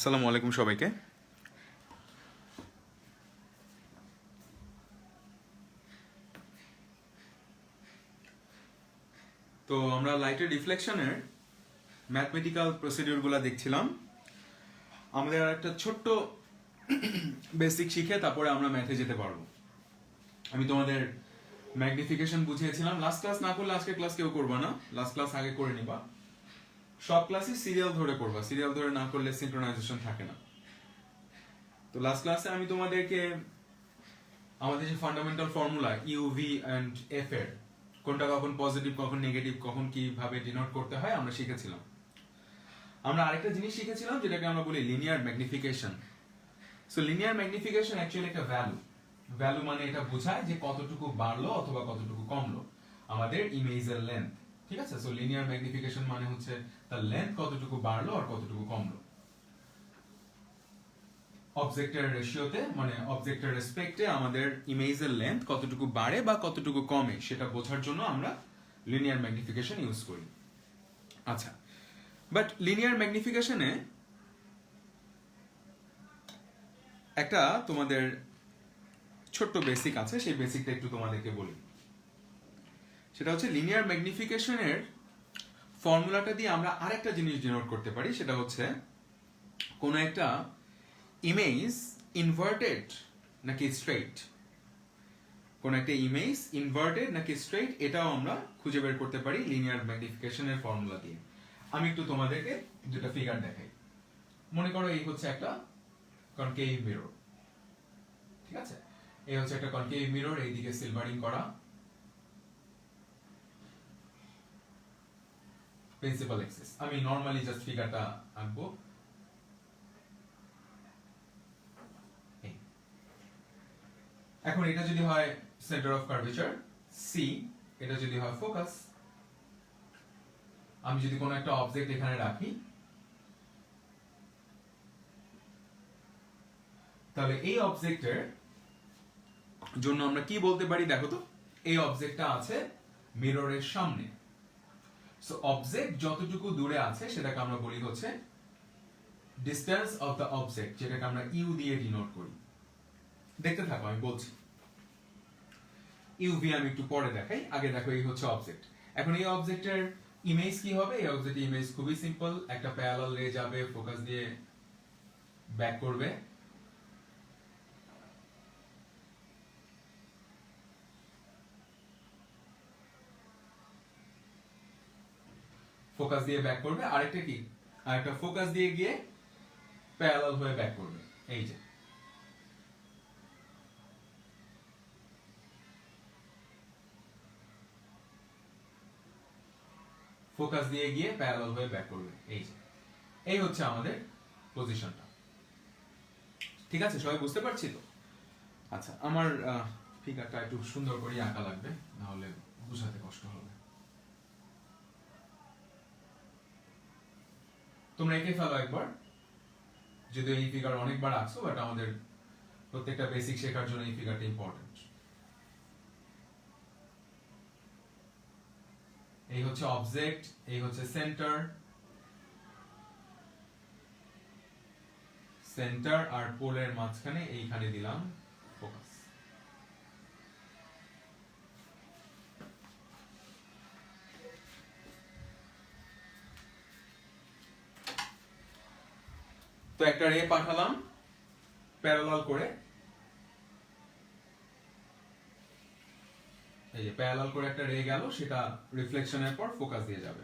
আসসালামু আলাইকুম সবাইকে। তো আমরা লাইটের রিফ্লেকশনের ম্যাথমেটিক্যাল প্রসিডিউরগুলো দেখছিলাম। আমাদের আর একটা ছোট্ট বেসিক শিখে তারপরে আমরা ম্যাথে যেতে পারবো। আমি তোমাদের ম্যাগনিফিকেশন বুঝিয়েছিলাম। লাস্ট ক্লাস না করলে আজকে ক্লাস কেউ করবা না, লাস্ট ক্লাস আগে করে নিবা। সব ক্লাসই সিরিয়াল ধরে করবা, সিরিয়াল ধরে না করলে সিনক্রোনাইজেশন থাকে না। তো লাস্ট ক্লাসে আমি তোমাদেরকে আমাদের যে fundamental formula UV and F এর কোনটা কখন পজিটিভ কখন নেগেটিভ কখন কিভাবে ডিনোট করতে হয় আমরা শিখেছিলাম। আমরা আরেকটা জিনিস শিখেছিলাম যেটাকে আমরা বলি linear magnification. So linear magnification actually একটা ভ্যালু। ভ্যালু মানে এটা বোঝায় যে কতটুকু বাড়লো অথবা কতটুকু কমলো আমাদের ইমেজের লেন্থ। ঠিক আছে, সো লিনিয়ার ম্যাগনিফিকেশন মানে হচ্ছে তার লেন্থ কতটুকু বাড়লো আর কতটুকু কমলো অবজেক্টের রেশিওতে, মানে অবজেক্টের রেসপেক্টে আমাদের ইমেজের লেন্থ কতটুকু বাড়ে বা কতটুকু কমে সেটা বোঝার জন্য আমরা লিনিয়ার ম্যাগনিফিকেশন ইউজ করি। আচ্ছা, বাট লিনিয়ার ম্যাগনিফিকেশনে একটা তোমাদের ছোট্ট বেসিক আছে, সেই বেসিকটা একটু তোমাদেরকে বলি। সেটা হচ্ছে লিনিয়ার ম্যাগনিফিকেশনের ফর্মুলাটা দিয়ে আমরা আরেকটা জিনিস ডিনোট করতে পারি, সেটা হচ্ছে কোনো একটা ইমেজ ইনভার্টেড নাকি স্ট্রেইট, কোন একটা ইমেজ ইনভার্টেড নাকি স্ট্রেইট এটাও আমরা খুঁজে বের করতে পারি লিনিয়ার ম্যাগনিফিকেশনের ফর্মুলা দিয়ে। আমি একটু তোমাদেরকে দুটো ফিগার দেখাই। মনে করো এই হচ্ছে একটা কনকেভ মিরর। ঠিক আছে, এই হচ্ছে একটা কনকেভ মিরর, এইদিকে সিলভারিং করা প্রিন্সিপাল এক্সিস। আমি নরমালি জাস্ট ফিগারটা আঁকবো। এখন এটা যদি হয় সেন্টার অফ কার্ভেচার সি, এটা যদি হয় ফোকাস, আমি যদি কোনো একটা অবজেক্ট এখানে রাখি তাহলে এই অবজেক্টের জন্য আমরা কি বলতে পারি দেখো তো। এই অবজেক্টটা আছে মিররের সামনে, সো অবজেক্ট যতটুকু দূরে আছে সেটাকে আমরা বলি হচ্ছে ডিসটেন্স অফ দ্য অবজেক্ট, যেটাকে আমরা ইউ দিয়ে ডিনোট করি। দেখতে থাকো, আমি বলছি। ইউভি আমি একটু পরে দেখাই, আগে দেখো এই হচ্ছে অবজেক্ট। এখন এই অবজেক্টের ইমেজ কি হবে? এই অবজেক্টের ইমেজ খুবই সিম্পল, একটা প্যারালাল রে যাবে, ফোকাস দিয়ে ব্যাক করবে, ফোকাস দিয়ে ব্যাক করবে, আরেকটা কি আরেকটা ফোকাস দিয়ে গিয়ে প্যারালাল হয়ে ব্যাক করবে। এই যে ফোকাস দিয়ে গিয়ে প্যারালাল হয়ে ব্যাক করবে। এই যে এই হচ্ছে আমাদের পজিশনটা। ঠিক আছে, সবাই বুঝতে পারছি তো? আচ্ছা, আমার ফিগারটা একটু সুন্দর করে আঁকা লাগবে, না হলে বুঝাতে কষ্ট হবে। তোমরা এঁকে ফেলো একবার, যদিও এই ফিগার অনেকবার আঁকছো, বাট আমাদের প্রত্যেকটা বেসিক শেখার জন্য এই ফিগারটা ইম্পর্টেন্ট। এই হচ্ছে অবজেক্ট, এই হচ্ছে সেন্টার, সেন্টার আর পোলের মাঝখানে এইখানে দিলাম ফোকাস। তো একটা রে পাঠালাম প্যারালাল করে, এই যে প্যারালাল করে একটা রে গেল, সেটা রিফ্লেকশনের পর ফোকাস দিয়ে যাবে।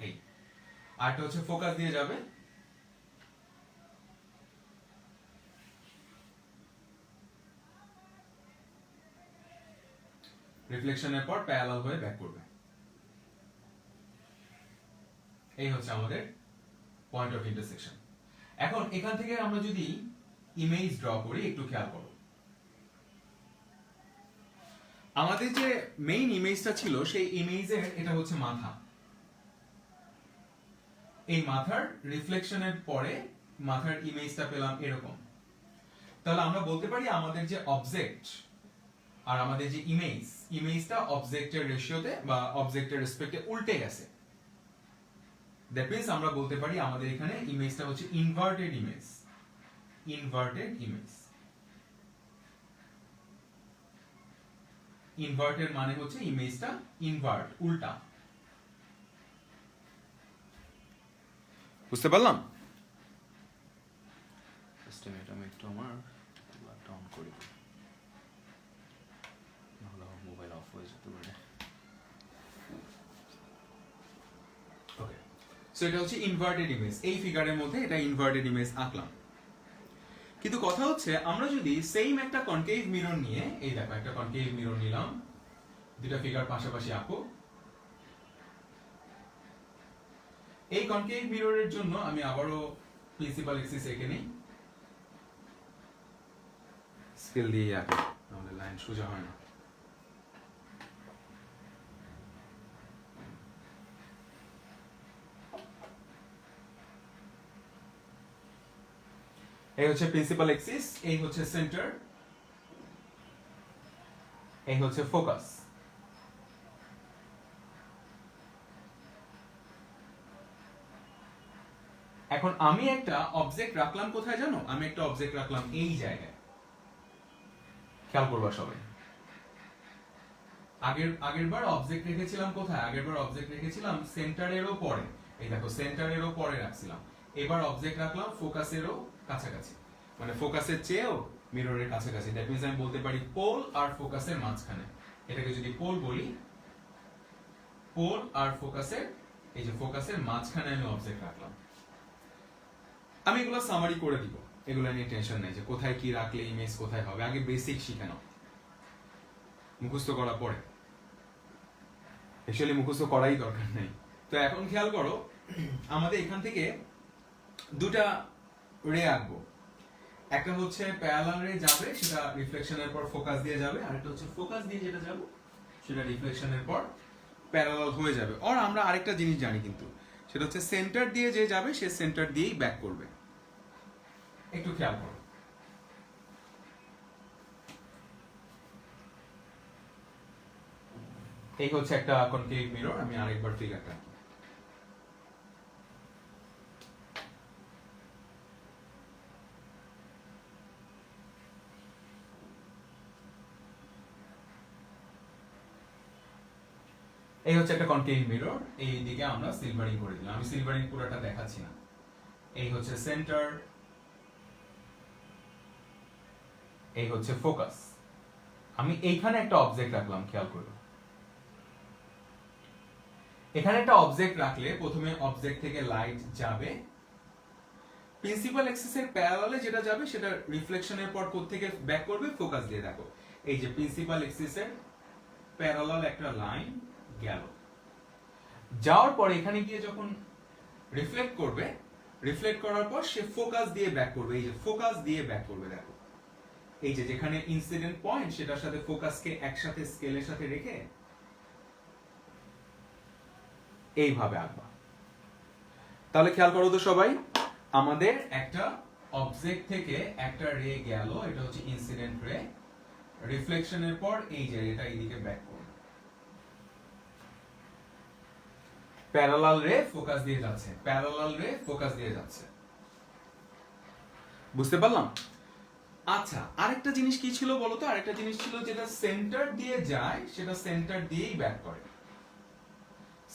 এই আরটা হচ্ছে ফোকাস দিয়ে যাবে, রিফ্লেকশনের পর প্যারালাল হয়ে ব্যাক করবে। এই হচ্ছে আমাদের পয়েন্ট অফ ইন্টারসেকশন। এখন এখান থেকে আমরা যদি ইমেজ ড্র করি, একটু খেয়াল করো। আমাদের যে মেইন ইমেজটা ছিল সেই ইমেজের এটা হচ্ছে মাথা। এই মাথার রিফ্লেকশনের পরে মাথার ইমেজটা পেলাম এরকম। তাহলে আমরা বলতে পারি আমাদের যে অবজেক্ট আর আমাদের যে ইমেজটা অবজেক্টের রেশিওতে বা অবজেক্টের রেসপেক্টে উল্টে গেছে। দ্যাট মিন্স আমরা বলতে পারি আমাদের এখানে ইমেজটা হচ্ছে inverted image. Inverted image, inverted মানে হচ্ছে ইমেজটা ইনভার্ট, উল্টা। বুঝতে পারলাম? আমি একটু আমার অন করি, নাহলে মোবাইল অফ হয়ে যেতে পারে। ওকে, সো এটা হচ্ছে ইনভার্টেড ইমেজ। এই ফিগারের মধ্যে এটা ইনভার্টেড ইমেজ আঁকলাম। কিন্তু কথা হচ্ছে আমরা যদি সেম একটা কনকেভ মিরর নিয়ে, এই দেখো একটা কনকেভ মিরর নিলাম, দুটো ফিগার পাশাপাশি আঁকো। এই কনকেভ মিররের জন্য আমি আবারও প্রিন্সিপাল এক্সিস এঁকে নিই, স্কেল দিয়ে আঁকি, তাহলে লাইন সোজা হয় না। এই হচ্ছে প্রিন্সিপাল এক্সিস, এই হচ্ছে সেন্টার, এই হচ্ছে ফোকাস। এখন আমি একটা অবজেক্ট রাখলাম কোথায় জানো? আমি একটা অবজেক্ট রাখলাম এই জায়গায়। খেয়াল করবা সবাই, আগের বার অবজেক্ট রেখেছিলাম কোথায়? আগের বার অবজেক্ট রেখেছিলাম সেন্টারেরও পরে, এই দেখো সেন্টারেরও পরে রাখছিলাম। এবার অবজেক্ট রাখলাম ফোকাসেরও কাছাকাছি, মানে ফোকাসের চেয়েও মিররের কাছাকাছি। দ্যাট মিন্স আমি বলতে পারি পোল আর ফোকাসের মাঝখানে। এটাকে যদি পোল বলি, পোল আর ফোকাসের, এই যে ফোকাসের মাঝখানে আমি অবজেক্ট রাখলাম। আমি এগুলো সামারি করে দিব, এগুলো নিয়ে টেনশন নেই যে কোথায় কি রাখলে ইমেজ কোথায় হবে। আগে বেসিক শিখে নাও, মুখস্থ করা পরে। অ্যাকচুয়ালি মুখস্থ করাই দরকার নেই। তো এখন খেয়াল করো, আমাদের এখান থেকে দুটা রে আঁকবো। একটা হচ্ছে প্যারালাল রে যাবে, সেটা রিফ্লেকশনের পর ফোকাস দিয়ে যাবে, আর একটা হচ্ছে ফোকাস দিয়ে যেটা যাবে সেটা রিফ্লেকশনের পর প্যারালাল হয়ে যাবে। আর আমরা আরেকটা জিনিস জানি কিন্তু, সেটা হচ্ছে সেন্টার দিয়ে যে যাবে সে সেন্টার দিয়েই ব্যাক করবে। একটু খেয়াল করো, এই হচ্ছে একটা কনকেভ মিরর। আমি আরেকবার ফিগারটা, এই হচ্ছে একটা কনকেভ মিরর। এই দিকে আমরা সিলভারিং করে দিলাম, আমি সিলভারিং পুরোটা দেখাচ্ছি না। এই হচ্ছে সেন্টার, এই হচ্ছে ফোকাস। আমি এইখানে একটা অবজেক্ট রাখলাম, খেয়াল করো। এখানে একটা অবজেক্ট রাখলে প্রথমে অবজেক্ট থেকে লাইট যাবে, প্রিন্সিপাল এক্সিসের প্যারালালে যেটা যাবে সেটা রিফ্লেকশনের পর কোত্থেকে ব্যাক করবে? ফোকাস দিয়ে। দেখো এই যে প্রিন্সিপাল এক্সিসের প্যারালাল একটা লাইন গেল, যাওয়ার পর এখানে গিয়ে যখন রিফ্লেক্ট করবে, রিফ্লেক্ট করার পর সে ফোকাস দিয়ে ব্যাক করবে। এই যে ফোকাস দিয়ে ব্যাক করবে, দেখো এই যে যেখানে ইনসিডেন্ট পয়েন্ট সেটার সাথে ফোকাসকে একসাথে স্কেলের সাথে রেখে এইভাবে আঁকবা। তাহলে খেয়াল করো তো সবাই, আমাদের একটা অবজেক্ট থেকে একটা রে গেল, এটা হচ্ছে ইনসিডেন্ট রে, রিফ্লেকশনের পর এই যে এটা এইদিকে ব্যাক করবে, প্যারালাল রে ফোকাস দিয়ে যাচ্ছে, প্যারালাল রে ফোকাস দিয়ে যাচ্ছে। বুঝতে পারলাম? আচ্ছা, আরেকটা জিনিস কি ছিল বলো তো? আরেকটা জিনিস ছিল যেটা সেন্টার দিয়ে যায় সেটা সেন্টার দিয়েই ব্যাক করে।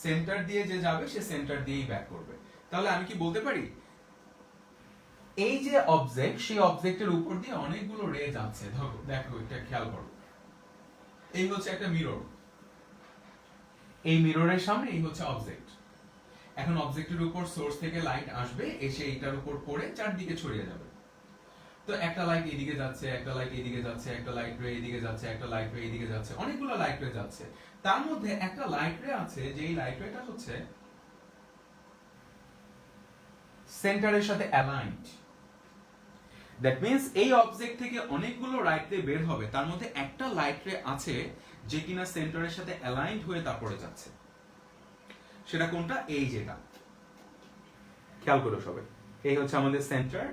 সেন্টার দিয়ে যে যাবে সে সেন্টার দিয়েই ব্যাক করবে। তাহলে আমি কি বলতে পারি, এই যে অবজেক্ট, সেই অবজেক্টের উপর দিয়ে অনেকগুলো রে যাচ্ছে। ধরো দেখো, এটা খেয়াল করো, এই হচ্ছে একটা মিরর, এই মিররের সামনে এই হচ্ছে অবজেক্ট। এখন অবজেক্টের উপর সোর্স থেকে লাইট আসবে, এসে এইটার উপর পড়ে চারদিকে ছড়িয়ে যাবে। তো একটা লাইট এদিকে যাচ্ছে, একটা লাইট এদিকে যাচ্ছে, একটা লাইট রে এদিকে যাচ্ছে, একটা লাইট রে এদিকে যাচ্ছে, অনেকগুলো লাইট রে যাচ্ছে। তার মধ্যে একটা লাইট রে আছে, যে এই লাইট রেটা হচ্ছে সেন্টারের সাথে অ্যালাইনড। দ্যাট মিন্স এই অবজেক্ট থেকে অনেকগুলো লাইট রে বের হবে, তার মধ্যে একটা লাইট রে আছে যে কিনা সেন্টারের সাথে অ্যালাইনড হয়ে তারপরে যাচ্ছে। সেটা কোনটা? এই যেটা, খেয়াল করো সবাই, এই হচ্ছে আমাদের সেন্টার,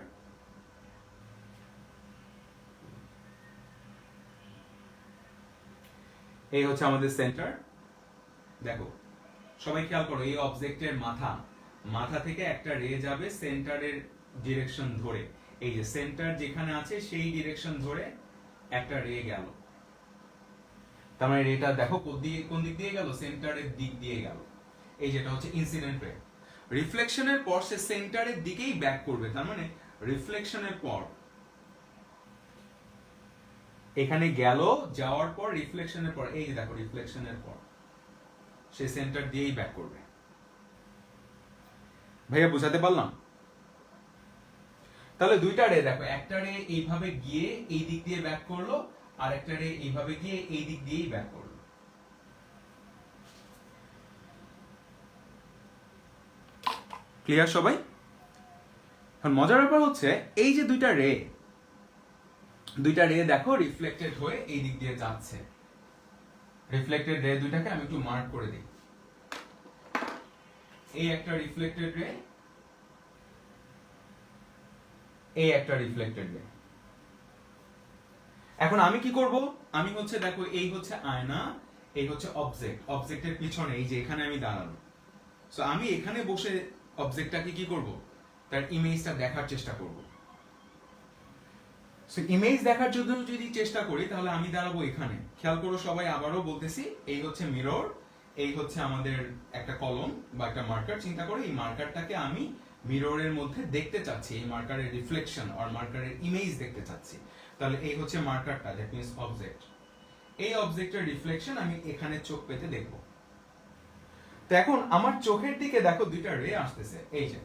এই হচ্ছে আমাদের সেন্টার। দেখো সবাই খেয়াল করো, এই অবজেক্টের মাথা মাথা থেকে একটা রে যাবে সেন্টারের ডিরেকশন ধরে, এই যে সেন্টার যেখানে আছে সেই ডিরেকশন ধরে একটা রে গেল, তার মানে রেটা দেখো কোন দিক দিয়ে গেল, সেন্টারের দিক দিয়ে গেল। এই যেটা হচ্ছে ইনসিডেন্ট রে। রিফ্লেকশনের পর সে সেন্টারের দিকেই ব্যাক করবে, তার মানে রিফ্লেকশনের পর এখানে গেল, যাওয়ার পর রিফ্লেকশনের পর, এই যে দেখো রিফ্লেকশনের পর সে সেন্টার দিয়েই ব্যাক করবে। ভাইয়া বুঝাতে পারলাম? তাহলে দুইটা রে দেখো, একটা রে এইভাবে গিয়ে এই দিক দিয়ে ব্যাক করলো, আর একটা রে এইভাবে গিয়ে এই দিক দিয়েই ব্যাক করলো। ক্লিয়ার সবাই? এখন মজার ব্যাপার হচ্ছে এই যে দুইটা রে দেখো রিফ্লেক্টেড হয়ে এই দিক দিয়ে যাচ্ছে। রিফ্লেক্টেড রে দুইটাকে আমি একটু মার্ক করে দিই। এই একটা রিফ্লেক্টেড রে, এই একটা রিফ্লেক্টেড রে। এখন আমি কি করব? আমি হচ্ছে দেখো এই হচ্ছে আয়না, এই হচ্ছে অবজেক্ট, অবজেক্টের পিছনে এই যে এখানে আমি দাঁড়ানো। সো আমি এখানে বসে অবজেক্টটাকে কি করব? তার ইমেজটা দেখার চেষ্টা করব। সো ইমেজ দেখার জন্য যদি চেষ্টা করি তাহলে আমি দাঁড়াবো এখানে। খেয়াল করো সবাই, আবারও বলতেছি, এই হচ্ছে মিরর, এই হচ্ছে আমাদের একটা কলম বা একটা মার্কার। চিন্তা করো এই মার্কারটাকে আমি মিররের মধ্যে দেখতে চাচ্ছি, এই মার্কারের রিফ্লেকশন আর মার্কারের ইমেজ দেখতে চাচ্ছি। তাহলে এই হচ্ছে মার্কারটা, দ্যাট মিন্স অবজেক্ট। এই অবজেক্টের রিফ্লেকশন আমি এখানে চোখ পেতে দেখব। তো এখন আমার চোখের দিকে দেখো দুইটা রে আসতেছে। এই যে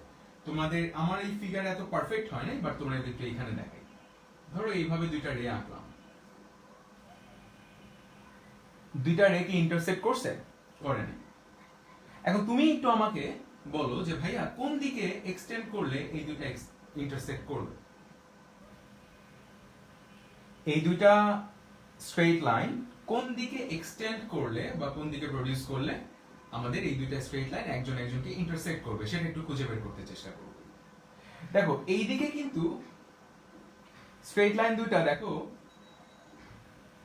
তোমাদের, আমার এই ফিগার এত পারফেক্ট হয় নাই, বাট তোমরা একটু এখানে দেখাই। ধরো এইভাবে দুইটা রে আঁকলাম, দুইটা রে কি ইন্টারসেক্ট করছে? করেনি। এখন তুমি একটু আমাকে বলো যে ভাইয়া কোন দিকে এক্সটেন্ড করলে এই দুইটা ইন্টারসেক্ট করবে? এই দুইটা স্ট্রেট লাইন কোন দিকে এক্সটেন্ড করলে বা কোন দিকে প্রডিউস করলে আমাদের এই দুইটা স্ট্রেট লাইন একজন একজনকে ইন্টারসেক্ট করবে, সেটা একটু খুঁজে বের করতে চেষ্টা করব। দেখো এই দিকে কিন্তু স্ট্রেট লাইন দুইটা দেখো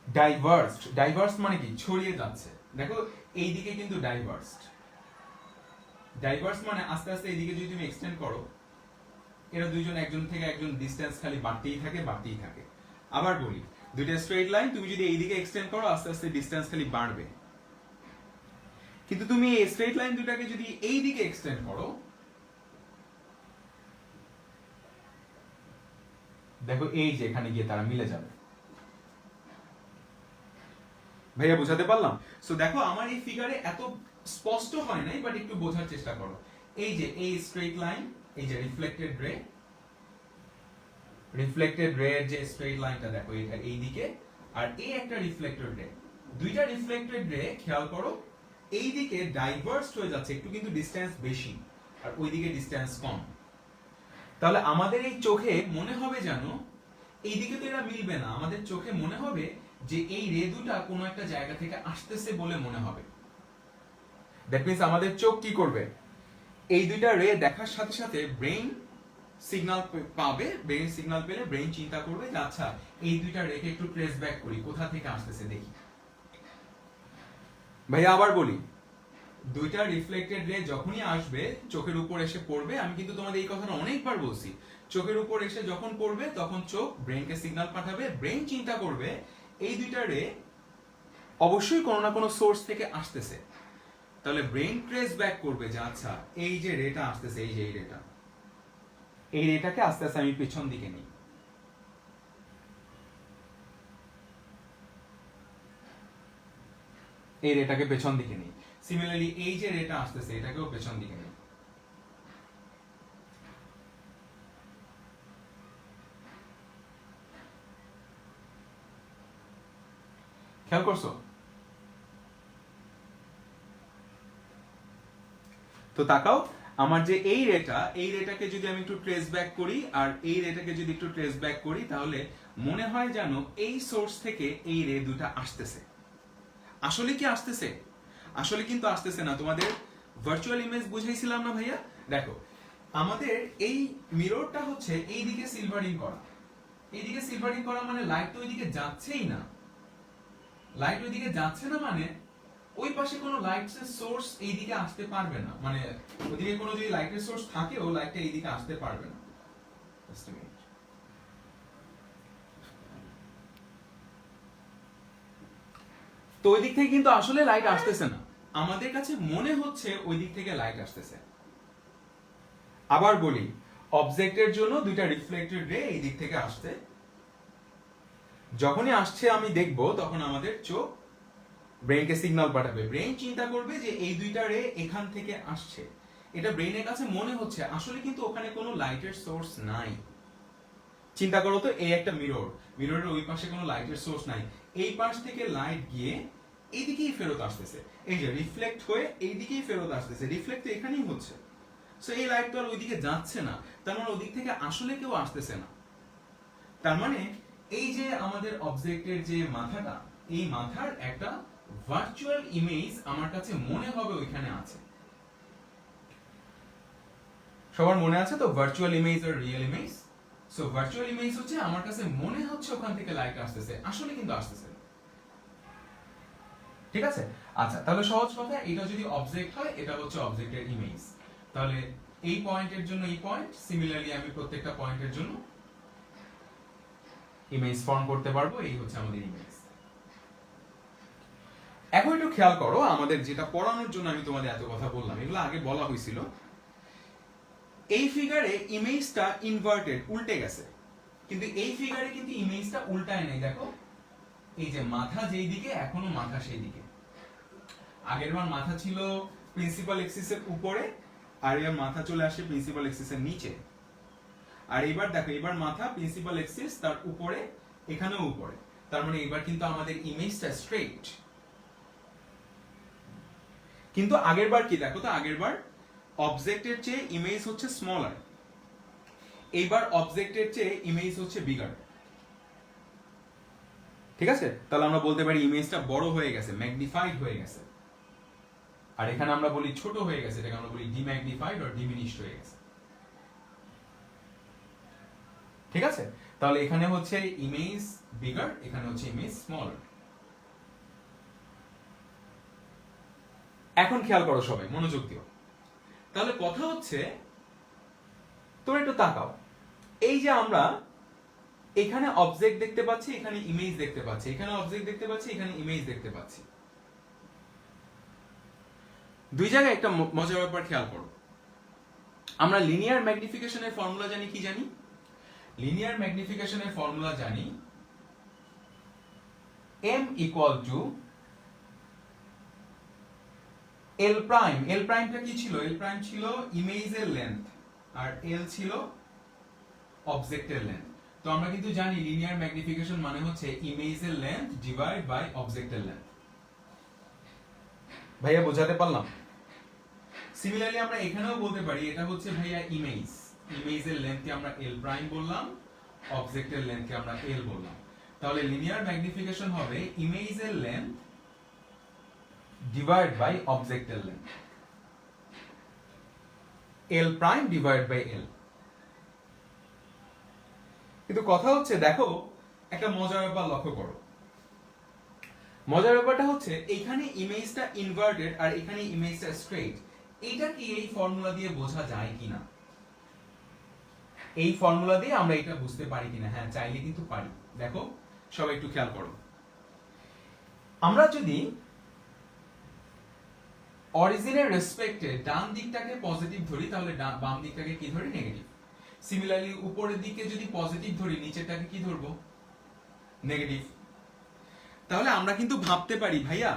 ডাইভার্সড। ডাইভার্সড মানে কি? ছড়িয়ে যাচ্ছে। দেখো এই দিকে কিন্তু ডাইভার্সড। ডাইভার্স মানে আস্তে আস্তে এইদিকে যদি তুমি এক্সটেন্ড করো, এরা দুইজন একজন থেকে একজন ডিসটেন্স খালি বাড়তেই থাকে, বাড়তেই থাকে। আবার বলি, দুইটা স্ট্রেট লাইন তুমি যদি এইদিকে এক্সটেন্ড করো, আস্তে আস্তে ডিসটেন্স খালি বাড়বে। কিন্তু তুমি এই স্ট্রেট লাইন দুটাকে যদি এই দিকে এক্সটেন্ড করো, দেখো এই যে এখানে গিয়ে তারা মিলে যাবে। ভাইয়া বুঝাতে পারলাম? সো দেখো আমার এই ফিগারে এত স্পষ্ট হয় নাই, বাট একটু বোঝার চেষ্টা করো। এই যে এই স্ট্রেট লাইন, এই যে রিফ্লেক্টেড রে, রিফ্লেক্টেড রে এর যে স্ট্রেট লাইনটা দেখো এটা এই দিকে, আর এই একটা রিফ্লেক্টেড রে। দুইটা রিফ্লেক্টেড রে খেয়াল করো এই দিকে ডাইভার্সড হয়ে যাচ্ছে, একটু কিন্তু ডিসটেন্স বেশি, আর ওইদিকে ডিসটেন্স কম। তাহলে আমাদের এই চোখে মনে হবে যেন এইদিকে তো এরা মিলবে না, আমাদের চোখে মনে হবে যে এই রে দুটা কোনো একটা জায়গা থেকে আসতেছে বলে মনে হবে। দ্যাট মিন্স আমাদের চোখ কি করবে? এই দুইটা রে দেখার সাথে সাথে ব্রেইন সিগন্যাল পাবে। ব্রেইন সিগন্যাল পেলে ব্রেইন চিন্তা করবে যে আচ্ছা এই দুইটা রেকে একটু ট্রেস ব্যাক করি, কোথা থেকে আসতেছে দেখি। ভাইয়া আবার বলি, দুইটা রিফ্লেক্টেড রে যখনই আসবে চোখের উপর এসে পড়বে, আমি কিন্তু তোমাদের এই কথাটা অনেকবার বলছি, চোখের উপর এসে যখন পড়বে তখন চোখ ব্রেইনকে সিগন্যাল পাঠাবে, ব্রেইন চিন্তা করবে এই দুইটা রে অবশ্যই কোনো না কোনো সোর্স থেকে আসতেছে। তাহলে ব্রেইন ট্রেস ব্যাক করবে যে আচ্ছা এই যে রেটা আসতেছে, এই যে এই রেটাকে আস্তে আস্তে আমি পেছন দিকে নিই। এই রেটাকে পেছন দিকে নিই। সিমিলারলি এই যে রেটা আসতেছে এটাকেও পেছন দিকে নিই। খেয়াল করছো? তো তাকাও, আমার যে এই রেটাকে যদি আমি একটু ট্রেস ব্যাক করি আর এই রেটাকে যদি একটু ট্রেস ব্যাক করি, তাহলে মনে হয় যেন এই সোর্স থেকে এই রে দুটা আসতেছে। আসলে কি আসতেছে? আসলে কিন্তু আসতেছে না। তোমাদের ভার্চুয়াল ইমেজ বুঝাইছিলাম না ভাইয়া? দেখো আমাদের এই মিররটা হচ্ছে এইদিকে সিলভারিং করা। এইদিকে সিলভারিং করা মানে লাইট তো ওইদিকে যাচ্ছেই না। লাইট ওইদিকে যাচ্ছে না মানে ওই পাশে কোনো লাইটের সোর্স এইদিকে আসতে পারবে না, মানে ওদিকে কোনো যদি লাইটের সোর্স থাকে ও লাইটটা এইদিকে আসতে পারবে না। Just a minute. তো ওই দিক থেকে কিন্তু আসলে লাইট আসতেছে না, আমাদের কাছে মনে হচ্ছে ওই দিক থেকে লাইট আসতেছে। আবার বলি, অবজেক্টের জন্য দুইটা রিফ্লেক্টেড রে এই দিক থেকে আসছে, যখনই আসছে আমি দেখব তখন আমাদের চোখ ব্রেনকে সিগন্যাল পাঠাবে, ব্রেন চিন্তা করবে যে এই দুইটা রে এখান থেকে আসছে, এটা ব্রেনের কাছে মনে হচ্ছে, আসলে কিন্তু ওখানে কোনো লাইটের সোর্স নাই। চিন্তা করো তো, এই একটা মিরর, মিররের ওই পাশে কোনো লাইটের সোর্স নাই, এই পাশ থেকে লাইট গিয়ে এইদিকেই ফেরত আসতেছে, এই যে রিফ্লেক্ট হয়ে এইদিকেই ফেরত আসতেছে, রিফ্লেক্ট তো এখানেই হচ্ছে, সো এই লাইট তো আর ওইদিকে যাচ্ছে না, তার মানে ওদিক থেকে আসলে কেউ আসতেছে না। তার মানে এই যে আমাদের অবজেক্টের যে মাথাটা, এই মাথার একটা ভার্চুয়াল ইমেজ আমার কাছে মনে হবে ওইখানে আছে। সবার মনে আছে তো ভার্চুয়াল ইমেজ আর real image? So virtual image হচ্ছে আমার কাছে মনে হচ্ছে ওখান থেকে লাইট আসতেছে, আসলে কিন্তু আসতেছে না। ঠিক আছে? আচ্ছা, তাহলে সহজ কথা, এটা যদি অবজেক্ট হয় এটা হচ্ছে অবজেক্টের ইমেজ, তাহলে এই পয়েন্টের জন্য এই পয়েন্ট, সিমিলারলি আমি প্রত্যেকটা পয়েন্টের জন্য ইমেজ ফর্ম করতে পারবো, এই হচ্ছে আমাদের ইমেজ। এখন একটু খেয়াল করো, আমাদের যেটা পড়ানোর জন্য আমি তোমাদের এত কথা বললাম, এগুলো আগে বলা হয়েছিল। এই ফিগারে ইমেজটা ইনভার্টেড, উল্টে গেছে, কিন্তু এই ফিগারে কিন্তু ইমেজটা উল্টায় নাই। দেখো, এই যে মাথা যেই দিকে, এখনো মাথা সেই দিকে। আগেরবার মাথা ছিল প্রিন্সিপাল এক্সিসের উপরে, আর এবার মাথা চলে আসে প্রিন্সিপাল এক্সিসের নিচে। আর এবার দেখো, এবার মাথা প্রিন্সিপাল এক্সিস তার উপরে, এখানেও উপরে, তার মানে এবার কিন্তু আমাদের ইমেজটা স্ট্রেইট। কিন্তু আগেরবার কি দেখো তো, আগেরবার অবজেক্টের চেয়ে ইমেজ হচ্ছে স্মলার, এইবার অবজেক্টের চেয়ে ইমেজ হচ্ছে বিগার। ঠিক আছে? তাহলে আমরা বলতে পারি ইমেজটা বড় হয়ে গেছে, ম্যাগনিফাইড হয়ে গেছে। আর এখানে আমরা বলি ছোট হয়ে গেছে, এটাকে আমরা বলি ডিম্যাগনিফাইড অর ডিমিনিশড হয়ে গেছে। ঠিক আছে? তাহলে এখানে হচ্ছে ইমেজ বিগার, এখানে হচ্ছে ইমেজ স্মলার। এখন খেয়াল করো সবাই, মনোযোগ দিও। তাহলে কথা হচ্ছে, তোমরা একটু তাকাও, এই যে আমরা এখানে অবজেক্ট দেখতে পাচ্ছি, এখানে ইমেজ দেখতে পাচ্ছি, এখানে অবজেক্ট দেখতে পাচ্ছি, এখানে ইমেজ দেখতে পাচ্ছি। দুই জায়গায় একটা মজার ব্যাপার খেয়াল করো, আমরা লিনিয়ার ম্যাগনিফিকেশনের ফর্মুলা জানি, কি জানি? লিনিয়ার ম্যাগনিফিকেশনের ফর্মুলা জানি m equal to l prime. l প্রাইমটা কি ছিল? l প্রাইম ছিল ইমেজের লেন্থ, আর l ছিল অবজেক্টের লেন্থ। তো আমরা কিন্তু জানি লিনিয়ার ম্যাগনিফিকেশন মানে হচ্ছে ইমেজের লেন্থ ডিভাইড বাই অবজেক্টের লেন্থ। ভাইয়া বোঝাতে পারলাম? সিমিলারলি আমরা এখানেও বলতে পারি, এটা হচ্ছে ভাইয়া ইমেজ, ইমেজের লেন্থকে আমরা l প্রাইম বললাম, অবজেক্টের লেন্থকে আমরা l বললাম। তাহলে লিনিয়ার ম্যাগনিফিকেশন হবে ইমেজের লেন্থ ডিভাইড বাই অবজেক্টের length, l prime divide by l। কিন্তু কথা হচ্ছে, দেখো একটা মজার ব্যাপার লক্ষ্য করো। মজার ব্যাপারটা হচ্ছে, এখানে ইমেজটা ইনভার্টেড আর এখানে ইমেজটা স্ট্রেইট। এটা কি এই ফর্মুলা দিয়ে বোঝা যায় কিনা? এই ফর্মুলা দিয়ে আমরা এটা বুঝতে পারি কিনা? হ্যাঁ, চাইলে কিন্তু পারি। দেখো সবাই একটু খেয়াল করো, আমরা যদি অরিজিনের রেসপেক্টে ডান দিকটাকে পজিটিভ ধরি, তাহলে বাম দিকটাকে কি ধরি? নেগেটিভ। সিমিলারলি উপরের দিকে যদি পজিটিভ ধরি, নিচেরটাকে কি ধরবো? নেগেটিভ। তাহলে আমরা কিন্তু ভাবতে পারি, ভাইয়া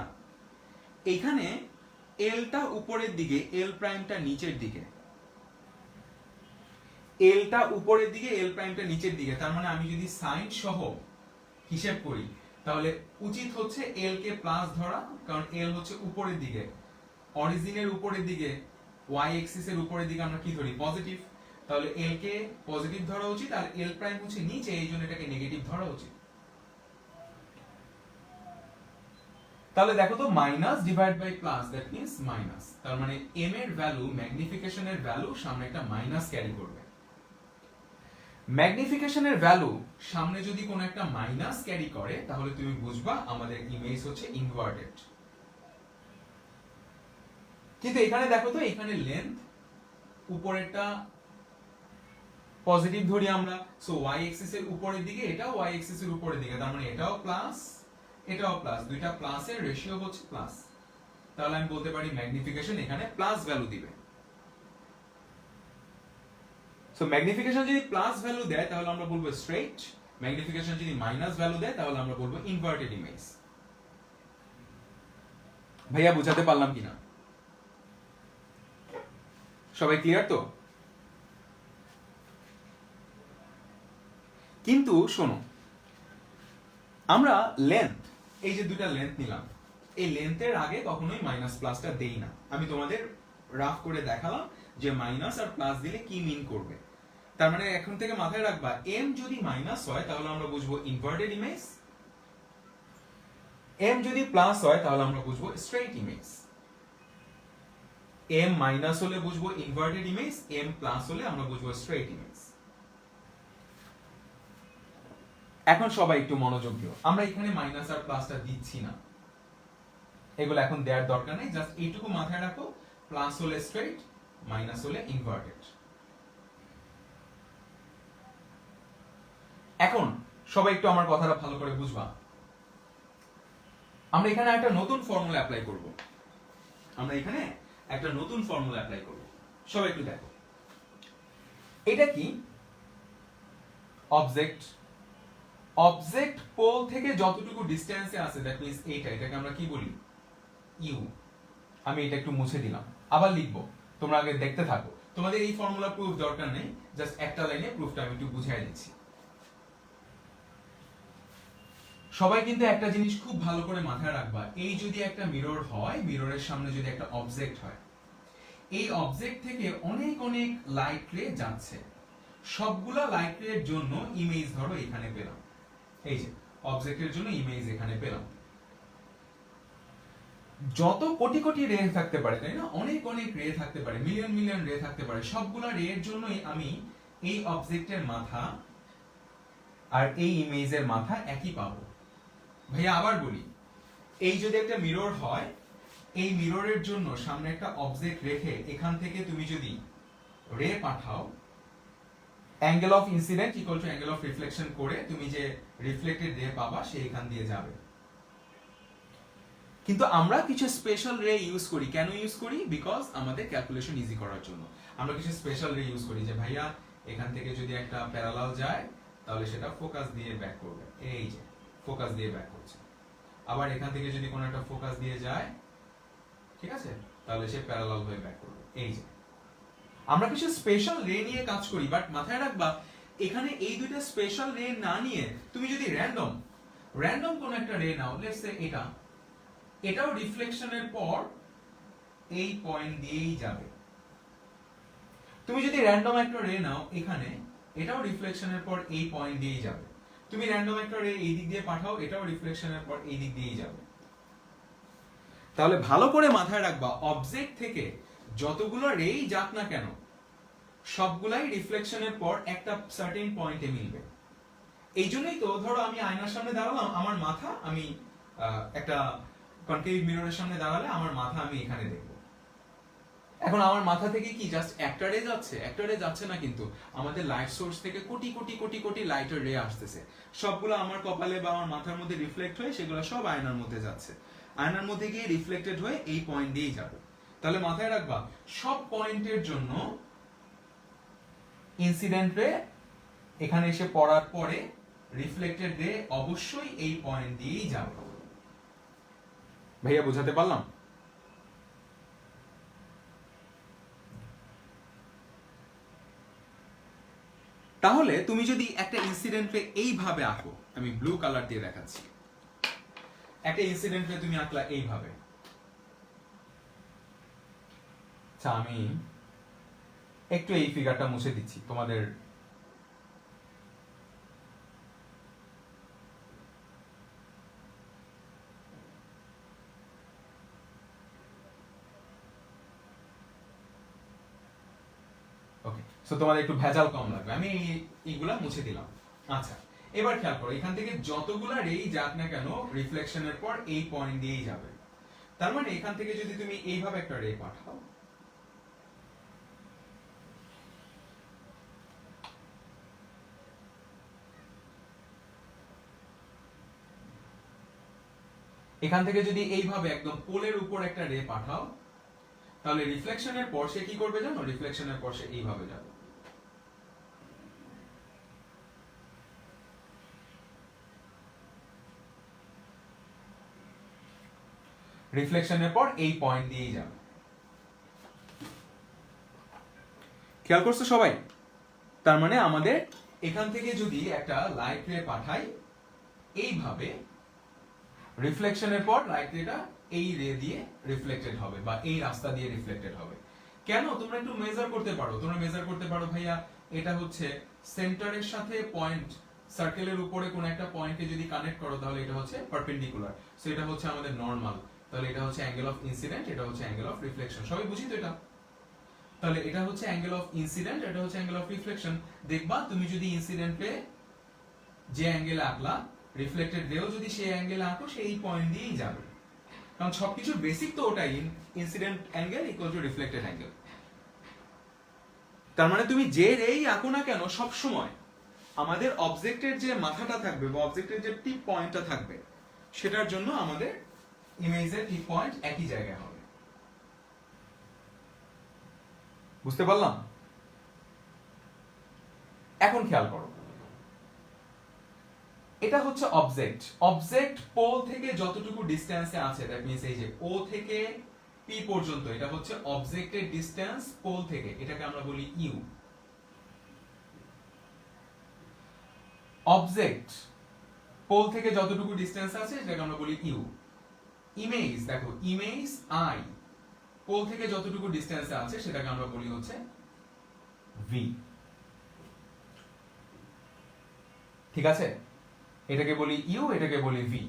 এখানে এলটা উপরের দিকে, এল প্রাইমটা নিচের দিকে, এলটা উপরের দিকে, এল প্রাইমটা নিচের দিকে। তার মানে আমি যদি সাইন সহ হিসেব করি, তাহলে উচিত হচ্ছে এল কে প্লাস ধরা, কারণ এল হচ্ছে উপরের দিকে, অরিজিনের উপরের দিকে, ওয়াই এক্সিসের উপরের দিকে আমরা কি ধরি? পজিটিভ। তাহলে এল কে পজিটিভ ধরা উচিত, আর এল প্রাইম হচ্ছে নিচে, এই জন্য এটাকে নেগেটিভ ধরা উচিত। তাহলে দেখো তো, minus divide by plus, that means minus. তার মানে এম এর ভ্যালু, ম্যাগনিফিকেশনের ভ্যালু সামনে একটা মাইনাস ক্যারি করবে। ম্যাগনিফিকেশনের ভ্যালু সামনে যদি কোনো একটা মাইনাস ক্যারি করে, তাহলে তুমি বুঝবা আমাদের ইমেজ হচ্ছে ইনভার্টেড। কিন্তু এখানে দেখো তো, এখানে লেন্থ উপরেরটা পজিটিভ ধরি আমরা, সো y এক্সিস এর উপরের দিকে, এটাও y এক্সিস এর উপরের দিকে, তার মানে এটাও প্লাস এটাও প্লাস, দুইটা প্লাসের রেশিও হচ্ছে প্লাস। তাহলে আমি বলতে পারি ম্যাগনিফিকেশন এখানে প্লাস ভ্যালু দিবে। সো ম্যাগনিফিকেশন যদি প্লাস ভ্যালু দেয় তাহলে আমরা বলবো স্ট্রেইট, ম্যাগনিফিকেশন যদি মাইনাস ভ্যালু দেয় তাহলে আমরা বলবো ইনভার্টেড ইমেজ। ভাইয়া বুঝাতে পারলাম কিনা? সবাই ক্লিয়ার তো? কিন্তু শোনো, আমরা লেন্থ, এই যে দুটা লেন্থ নিলাম, এই লেন্থের আগে কখনোই মাইনাস প্লাসটা দেই না। আমি তোমাদের রাফ করে দেখালাম যে মাইনাস আর প্লাস দিলে কি মিন করবে। তার মানে এখন থেকে মাথায় রাখবা, এম যদি মাইনাস হয় তাহলে আমরা বুঝবো ইনভার্টেড ইমেজ, এম যদি প্লাস হয় তাহলে আমরা বুঝবো স্ট্রেইট ইমেজ। এম মাইনাস হলে বুঝবো ইনভার্টেড ইমেজ, এম প্লাস হলে আমরা বুঝবো স্ট্রেইট ইমেজ। এখন সবাই একটু মনোযোগ দিও, আমরা এখানে মাইনাস আর প্লাসটা দিচ্ছি না, এগুলো এখন দেওয়ার দরকার নেই, জাস্ট এইটুকু মাথায় রাখো, প্লাস হলে স্ট্রেইট, মাইনাস হলে ইনভার্টেড। এখন সবাই একটু আমার কথাটা ভালো করে বুঝবা। আমরা এখানে একটা নতুন ফর্মুলা অ্যাপ্লাই করব, আমরা এখানে একটা নতুন ফর্মুলা অ্যাপ্লাই করব। সবাই একটু দেখো, এটা কি? অবজেক্ট, অবজেক্ট পোল থেকে যতটুকু ডিসটেন্সে আছে, দ্যাট মিন্স এইটা, এটাকে আমরা কি বলি? ইউ। আমি এটা একটু মুছে দিলাম, আবার লিখবো, তোমরা আগে দেখতে থাকো। তোমাদের এই ফর্মুলা প্রুফ দরকার নেই, জাস্ট একটা লাইনে প্রুফটা আমি একটু বুঝিয়ে দিচ্ছি। সবাই কিন্তু একটা জিনিস খুব ভালো করে মাথায় রাখবা, এই যদি একটা মিরর হয়, মিররের সামনে যদি একটা অবজেক্ট হয়, এই অবজেক্ট থেকে অনেক অনেক লাইট রে যাচ্ছে, সবগুলা লাইট রের জন্য ইমেজ ধরো এখানে পেলাম, এই যে অবজেক্টের জন্য ইমেজ এখানে পেলাম। যত কোটি কোটি রে থাকতে পারে, তাই না? অনেক অনেক রে থাকতে পারে, মিলিয়ন মিলিয়ন রে থাকতে পারে, সবগুলা রে এর জন্যই আমি এই অবজেক্টের মাথা আর এই ইমেজের মাথা একই পাবো। ভাইয়া আবার বলি, এই যদি একটা মিরর হয়, এই মিররের জন্য সামনে একটা অবজেক্ট রেখে এখান থেকে তুমি যদি রে পাঠাও, angle of incidence equal to angle of reflection করে তুমি যে রিফ্লেক্টেড রে পাবা সে এখান দিয়ে যাবে। কিন্তু আমরা কিছু স্পেশাল রে ইউজ করি, কেন ইউজ করি? বিকজ আমাদের ক্যালকুলেশন ইজি করার জন্য আমরা কিছু স্পেশাল রে ইউজ করি, যে ভাইয়া এখান থেকে যদি একটা প্যারালাল যায় তাহলে সেটা ফোকাস দিয়ে ব্যাক করবে, এই যে ফোকাস দিয়ে ব্যাক করছে। আবার এখান থেকে যদি কোনো একটা ফোকাস দিয়ে যায়, ঠিক আছে, তাহলে সে প্যারালাল হয়ে ব্যাক করবে, এই যে। আমরা কিছু স্পেশাল রে নিয়ে কাজ করি, বাট মাথায় রাখবা এখানে এই দুইটা স্পেশাল রে না নিয়ে তুমি যদি র্যান্ডম কোন একটা রে নাও, লেটস সে এটা, এটাও রিফ্লেকশনের পর এই পয়েন্ট দিয়েই যাবে। তুমি যদি র্যান্ডম একটা রে নাও এখানে, এটাও রিফ্লেকশনের পর এই পয়েন্ট দিয়েই যাবে। তুমি র্যান্ডম একটা রে এই দিক দিয়ে পাঠাও, এটাও রিফ্লেকশনের পর এই দিক দিয়েই যাবে। তাহলে ভালো করে মাথায় রাখবা, অবজেক্ট থেকে যতগুলো রেই যাক না কেন, সবগুলাই রিফ্লেকশনের পর একটা সার্টেন পয়েন্টে মিলবে। এই জন্যই তো ধরো আমি আয়নার সামনে দাঁড়ালাম, আমার মাথা আমি একটা কনকেভ মিররের সামনে দাঁড়ালে আমার মাথা আমি এখানে দেখব। এখন আমার মাথা থেকে কি জাস্ট একটা রে যাচ্ছে? একটা রে যাচ্ছে না, কিন্তু আমাদের লাইট সোর্স থেকে কোটি কোটি কোটি কোটি লাইটের রে আসতেছে, সবগুলো আমার কপালে বা আমার মাথার মধ্যে রিফ্লেক্ট হয়ে সেগুলো সব আয়নার মধ্যে যাচ্ছে, আয়নার মধ্যে গিয়ে রিফ্লেক্টেড হয়ে এই পয়েন্ট দিয়েই যাবে। তাহলে মাথায় রাখবা, সব পয়েন্টের জন্য ইনসিডেন্ট রে এখানে এসে পড়ার পরে রিফ্লেক্টেড রে অবশ্যই এই পয়েন্ট দিয়েই যাবে। ভাইয়া বোঝাতে পারলাম? তাহলে তুমি যদি একটা ইনসিডেন্ট রে এইভাবে আঁকো, আমি ব্লু কালার দিয়ে দেখাচ্ছি, একটা ইনসিডেন্ট রে তুমি আঁকলা এইভাবে। আচ্ছা, আমি একটু এই ফিগারটা মুছে দিচ্ছি তোমাদের। ওকে, সো তোমাদের একটু ভেজাল কম লাগবে, আমি এইগুলা মুছে দিলাম। আচ্ছা, এবার খেয়াল করো, এখান থেকে যতগুলা রেই যাক না কেন রিফ্লেকশনের পর এই পয়েন্ট দিয়েই যাবে। তার মানে এখান থেকে যদি তুমি এইভাবে একটা রে পাঠাও, এখান থেকে যদি এইভাবে একদম পোলের উপর একটা রে পাঠাও, তাহলে রিফ্লেকশনের পর সে কি করবে জানো? রিফ্লেকশনের পর সে এইভাবে যাবে। রিফ্লেকশনের পর এই পয়েন্ট দিয়েই যাবে। খেয়াল করছো সবাই? তার মানে আমাদের এখান থেকে যদি একটা লাইট রে পাঠাই এইভাবে, রিফ্লেকশনের পর লাইট রেটা এই রে দিয়ে রিফ্লেক্টেড হবে বা এই রাস্তা দিয়ে রিফ্লেক্টেড হবে। কেন? তোমরা একটু মেজার করতে পারো, ভাইয়া এটা হচ্ছে সেন্টারের সাথে পয়েন্ট, সার্কেলের উপরে কোন একটা পয়েন্টকে যদি কানেক্ট করো তাহলে এটা হচ্ছে পারপেন্ডিকুলার, সো এটা হচ্ছে আমাদের নরমাল, তাহলে এটা হচ্ছে অ্যাঙ্গেল অফ ইনসিডেন্ট, এটা হচ্ছে অ্যাঙ্গেল অফ রিফ্লেকশন। সবাই বুঝি তো এটা? তাহলে এটা হচ্ছে অ্যাঙ্গেল অফ ইনসিডেন্ট, এটা হচ্ছে অ্যাঙ্গেল অফ রিফ্লেকশন। দেখবা তুমি যদি ইনসিডেন্টে যে অ্যাঙ্গেল আঁকলা, রিফ্লেক্টেড রেও যদি সেই অ্যাঙ্গেল আঁকো, সেই পয়েন্ট দিয়েই যাবে, কারণ সবকিছুর বেসিক তো ওটাই, incident angle equal to reflected angle. তার মানে তুমি যে রেই আঁকো না কেন, সব সময় আমাদের অবজেক্টের যে মাথাটা থাকবে বা অবজেক্টের যে টিপ পয়েন্টটা থাকবে, সেটার জন্য আমাদের ইমেজের টিপ পয়েন্ট একই জায়গায় হবে। বুঝতে পারলাম? এখন খেয়াল করো, এটা হচ্ছে অবজেক্ট পোল থেকে যতটুকু ডিসটেন্সে আছে, দ্যাট মিন্স এই যে ও থেকে পি পর্যন্ত, এটা হচ্ছে অবজেক্টের ডিসটেন্স পোল থেকে, এটাকে আমরা বলি ইউ। অবজেক্ট পোল থেকে যতটুকু ডিসটেন্স আছে সেটাকে আমরা বলি ইউ। ইমেজ, দেখো ইমেজ আই পোল থেকে যতটুকু ডিসটেন্সে আছে সেটাকে আমরা বলি হচ্ছে ভি। ঠিক আছে? এটাকে বলি ইউ, এটাকে বলি ভি।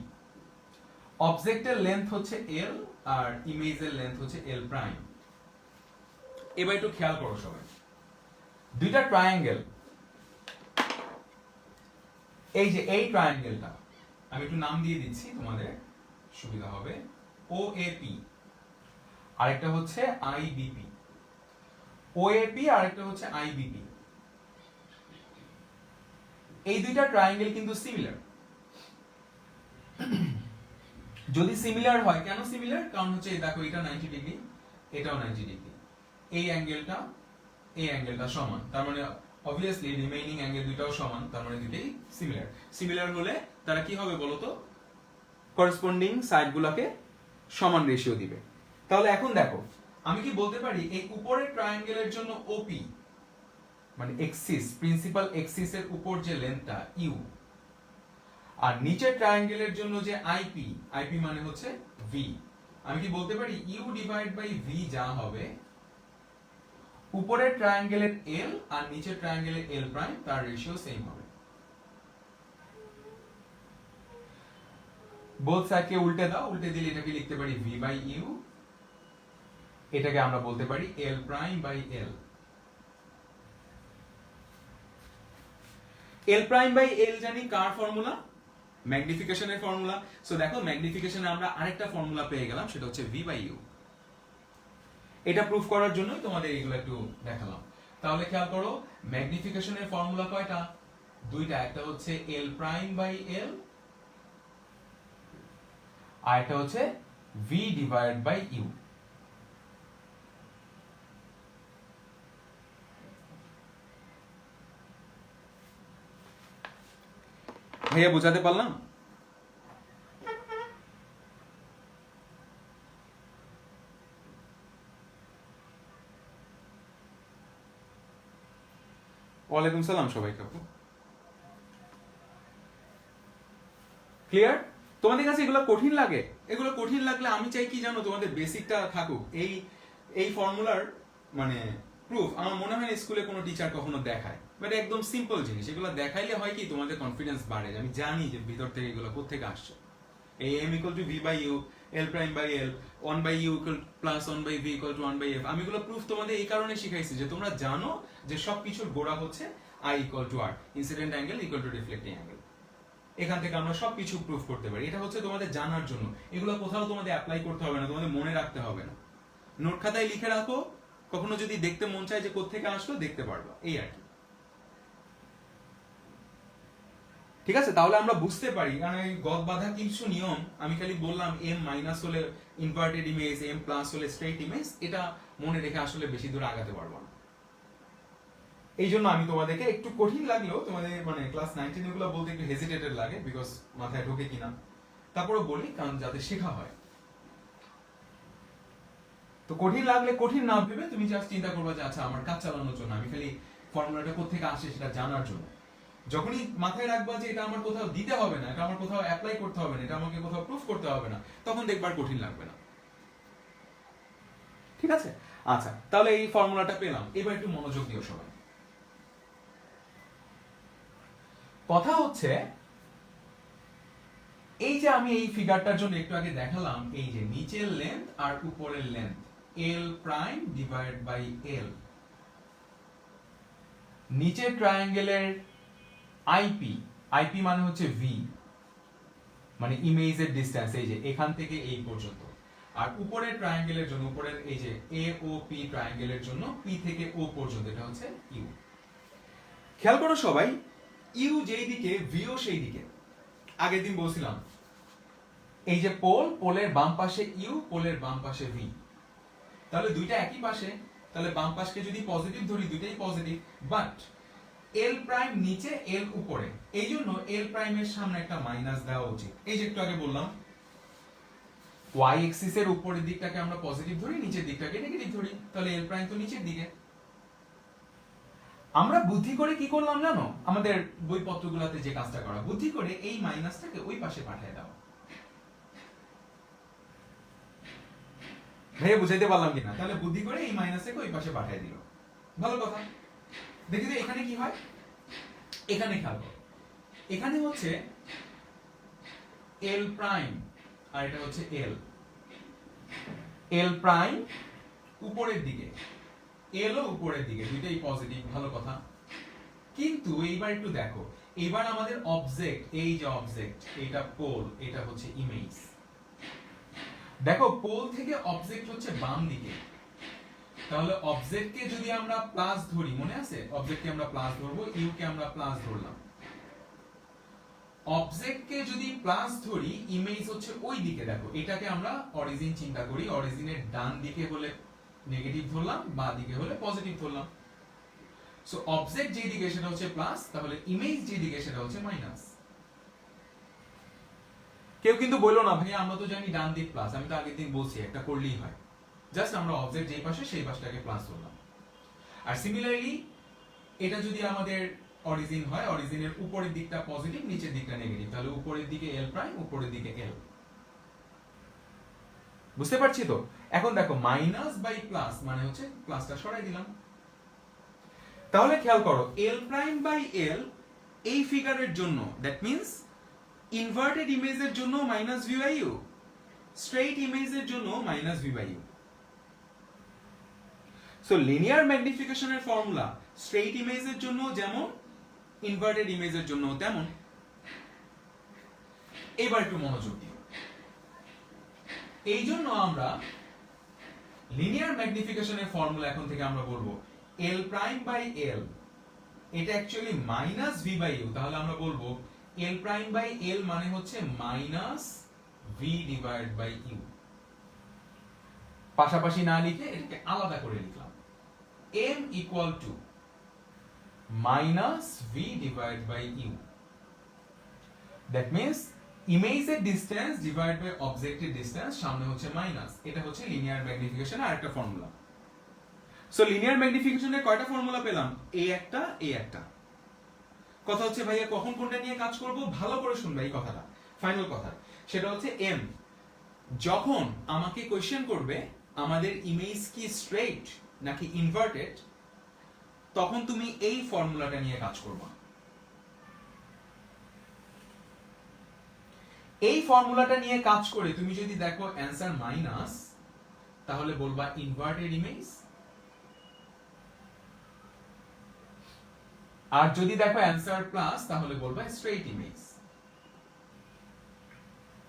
অবজেক্টের লেন্থ হচ্ছে এল আর ইমেজের লেন্থ হচ্ছে এল প্রাইম। এবার একটু খেয়াল করো সবাই, দুইটা ট্রায়াঙ্গেল, এই যে এই ট্রায়াঙ্গেলটা আমি একটু নাম দিয়ে দিচ্ছি তোমাদের সুবিধা হবে, ওএপি আরেকটা হচ্ছে আইবিপি। ওএপি আরেকটা হচ্ছে আইবিপি। এই দুইটা ট্রায়াঙ্গেল কিন্তু সিমিলার। যদি সিমিলার হয়, কেন সিমিলার? কারণ হচ্ছে দেখো এটা 90 ডিগ্রি, এটাও 90 ডিগ্রি, এই অ্যাঙ্গেলটা সমান, তার মানে obviously রিমেইনিং অ্যাঙ্গেল দুইটাও সমান, তার মানে দুইটাই সিমিলার হলে তারা কি হবে বলো তো? করেসপন্ডিং সাইডগুলোকে সমান রেশিও দিবে। তাহলে এখন দেখো, আমি কি বলতে পারি এই উপরের ট্রায়াঙ্গেলের জন্য ওপি মানে এক্সিস, প্রিন্সিপাল এক্সিসের উপর যে লেন্থটা ইউ, আর নিচের ট্রায়াঙ্গেলের জন্য যে আইপি মানে হচ্ছে ভি, আমি কি বলতে পারি ইউ ডিভাইড বাই ভি যা হবে, উপরের ট্রায়াঙ্গেলের এল আর নিচের ট্রায়াঙ্গেলের এল প্রাইম তার রেশিও সেম হবে। বোথ সাইডকে উল্টে দাও, উল্টে দিলে এটাকে লিখতে পারি ভি বাই ইউ, এটাকে আমরা বলতে পারি L prime by L. L prime by L জানি কার ফর্মুলা? ম্যাগনিফিকেশনের ফর্মুলা। সো দেখো ম্যাগনিফিকেশনে আমরা আরেকটা ফর্মুলা পেয়ে গেলাম, সেটা হচ্ছে ভি বাই ইউ। এটা প্রুফ করার জন্যই তোমাদের এগুলো একটু দেখালাম। তাহলে খেয়াল করো, ম্যাগনিফিকেশনের ফর্মুলা কয়টা? দুইটা, একটা হচ্ছে এল প্রাইম বাই এল, আর একটা হচ্ছে ভি ডিভাইড বাই ইউ। ভাইয়া বুঝাতে পারলাম? ওয়ালাইকুম সালাম সবাইকে। ক্লিয়ার? তোমাদের কাছে এগুলো কঠিন লাগে? এগুলো কঠিন লাগলে আমি চাই কি জানো, তোমাদের বেসিকটা থাকুক। এই ফর্মুলার মানে প্রুফ আমার মনে হয় স্কুলে কোনো টিচার কখনো দেখায়, বাট একদম সিম্পল জিনিস, এগুলো দেখাইলে হয় কি তোমাদের কনফিডেন্স বাড়ে, আমি জানি যে ভিতর থেকে এগুলো কোত্থেকে আসছে। এই m equal to v by u, l prime by l, 1 by u plus 1 by v equal to 1 by f, আমি এগুলো প্রুফ তোমাদের এই কারণে শিখাইছি যে তোমরা জানো যে সবকিছুর গোড়া হচ্ছে i equal to r, incident angle equal to reflecting angle. এখান থেকে আমরা সবকিছু প্রুফ করতে পারি। এটা হচ্ছে তোমাদের জানার জন্য, এগুলো কোথাও তোমাদের অ্যাপ্লাই করতে হবে না, তোমাদের মনে রাখতে হবে না। নোট খাতায় লিখে রাখো, কখনো যদি দেখতে মন চায় যে কোত্থেকে আসলো দেখতে পারবো, এই আর কি। ঠিক আছে, তাহলে আমরা বুঝতে পারি, কারণ এই গদ বাঁধা কিছু নিয়ম আমি খালি বললাম, এম মাইনাস হলে ইনভার্টেড ইমেজ, এম প্লাস হলে স্ট্রেট ইমেজ, এটা মনে রেখে আসলে বেশি দূর আগাতে পারবো না। এই জন্য আমি তোমাদেরকে একটু কঠিন লাগলেও, তোমাদের মানে ক্লাস 9-10 এগুলো বলতে একটু হেজিটেটেড লাগে, বিকজ মাথায় ঢোকে কিনা, তারপরে বলি কারণ যাতে শেখা হয়। তো কঠিন লাগলে কঠিন না ভেবে তুমি জাস্ট চিন্তা করবে যে আচ্ছা আমার কাজ চালানোর জন্য, আমি খালি ফর্মুলাটা কোত্থেকে আসে সেটা জানার জন্য। যখনই মাথায় রাখবা যে এটা আমার কোথাও দিতে হবে না, এটা আমার কোথাও অ্যাপ্লাই করতে হবে না, এটা আমাকে কোথাও প্রুফ করতে হবে না, তখন দেখবার কঠিন লাগবে না। ঠিক আছে, আচ্ছা তাহলে এই ফর্মুলাটা পেলাম, এবার একটু মনোযোগ দিও সবাই। কথা হচ্ছে এই যে আমি এই ফিগারটার জন্য একটু আগে দেখালাম, এই যে নিচের লেন্থ আর উপরের length l prime divide by l, নিচের ট্রায়াঙ্গেলের আইপি, আইপি মানে হচ্ছে ভি, মানে ইমেজের ডিসটেন্স, এই যে এখান থেকে এই পর্যন্ত, আর উপরের ট্রায়াঙ্গেলের জন্য, উপরের এই যে এ ও পি ট্রায়াঙ্গেলের জন্য পি থেকে ও পর্যন্ত এটা হচ্ছে ইউ। খেয়াল করো সবাই, ইউ যেই দিকে ভিও সেই দিকে। আগের দিন বলছিলাম এই যে পোল, পোলের বাম পাশে ইউ, পোলের বাম পাশে ভি, তাহলে দুইটা একই পাশে, তাহলে বাম পাশকে যদি পজিটিভ ধরি দুইটাই পজিটিভ, বাট এল প্রাইম নিচে এল উপরে, এই জন্য এল প্রাইমের সামনে একটা মাইনাস দেওয়া উচিত। এই যে একটু আগে বললাম ওয়াই এক্সিস এর উপরের দিকটাকে আমরা পজিটিভ ধরি, নিচের দিকটাকে নেগেটিভ ধরি, তাহলে এল প্রাইম তো নিচের দিকে। আমরা বুদ্ধি করে কি করলাম জানো, আমাদের বইপত্রগুলোতে যে কাজটা করা, বুদ্ধি করে এই মাইনাসটাকে ওই পাশে পাঠিয়ে দাও। ভাইয়া বুঝাইতে পারলাম কিনা? তাহলে বুদ্ধি করে এই মাইনাসটাকে ওই পাশে পাঠিয়ে দিল, ভালো কথা। দেখি তো এখানে কি হয়, এখানে খেয়াল করো, এখানে হচ্ছে এল প্রাইম আর এটা হচ্ছে এল, এল প্রাইম উপরের দিকে, এল ও উপরের দিকে, দুইটাই পজিটিভ, ভালো কথা। কিন্তু এইবার একটু দেখো, এবার আমাদের অবজেক্ট, এই যে অবজেক্ট, এটা পোল, এটা হচ্ছে ইমেজ। দেখো পোল থেকে অবজেক্ট হচ্ছে বাম দিকে, তাহলে অবজেক্টকে যদি আমরা প্লাস ধরি, মনে আছে অবজেক্টকে আমরা প্লাস ধরবো, ইউ কে আমরা প্লাস ধরলাম, অবজেক্টকে যদি প্লাস ধরি, ইমেজ হচ্ছে ওই দিকে। দেখো এটাকে আমরা অরিজিন চিন্তা করি, অরিজিনের ডান দিকে হলে নেগেটিভ ধরলাম, বাঁ দিকে হলে পজিটিভ ধরলাম। সো অবজেক্ট যে দিকে সেটা হচ্ছে প্লাস, তাহলে ইমেজ যে দিকে সেটা হচ্ছে মাইনাস। কেউ কিন্তু বললো না ভাই আমরা তো জানি ডান দিক প্লাস, আমি তো আগের দিন বলছি একটা করলেই হয়, জাস্ট আমরা অবজেক্ট যেই পাশে সেই পাশটাকে প্লাস ধরলাম। আর সিমিলারলি এটা যদি আমাদের অরিজিন হয়, অরিজিনের উপরের দিকটা পজিটিভ, নিচের দিকটা নেগেটিভ, তাহলে উপরের দিকে এল প্রাইম, উপরের দিকে এল। বুঝতে পারছি তো? এখন দেখো মাইনাস বাই প্লাস মানে হচ্ছে প্লাসটা সরাই দিলাম। তাহলে খেয়াল করো এল প্রাইম বাই এল এই ফিগারের জন্য, দ্যাট মিন্স ইনভার্টেড ইমেজের জন্য minus V by U, straight ইমেজের জন্য minus V by U. So linear ম্যাগনিফিকেশনের ফর্মুলা স্ট্রেইট ইমেজের জন্য যেমন, ইনভার্টেড ইমেজের জন্য তেমন। এবার একটু মনোযোগ দিও, এই জন্য আমরা লিনিয়ার ম্যাগনিফিকেশনের ফর্মুলা এখন থেকে আমরা বলবো এল প্রাইম বাই এল, এটা actually minus V by u, তাহলে আমরা বলবো এল প্রাইম বাই এল মানে হচ্ছে minus v divide by u. পাশাপাশি না লিখে এটাকে আলাদা করে লিখলাম, m equal to minus v divide by u. That means ইমেজের ডিসটেন্স ডিভাইড বাই অবজেক্টের ডিসটেন্স, সামনে হচ্ছে মাইনাস। এটা হচ্ছে লিনিয়ার ম্যাগনিফিকেশনের আরেকটা ফর্মুলা। সো লিনিয়ার ম্যাগনিফিকেশনের কয়টা ফর্মুলা পেলাম? এ একটা, এ একটা। কথা হচ্ছে ভাইয়া কখন কোনটা নিয়ে কাজ করব, ভালো করে শুনবে এই কথাটা, ফাইনাল কথা। সেটা হচ্ছে এম, যখন আমাকে কোয়েশ্চেন করবে আমাদের ইমেজ কি স্ট্রেইট নাকি ইনভার্টেড, তখন তুমি এই ফর্মুলাটা নিয়ে কাজ করবে। এই ফর্মুলাটা নিয়ে কাজ করে তুমি যদি দেখো অ্যান্সার মাইনাস, তাহলে বলবা ইনভার্টেড ইমেজ, আর যদি দেখো অ্যান্সার প্লাস তাহলে বলবা স্ট্রেইট ইমেজ।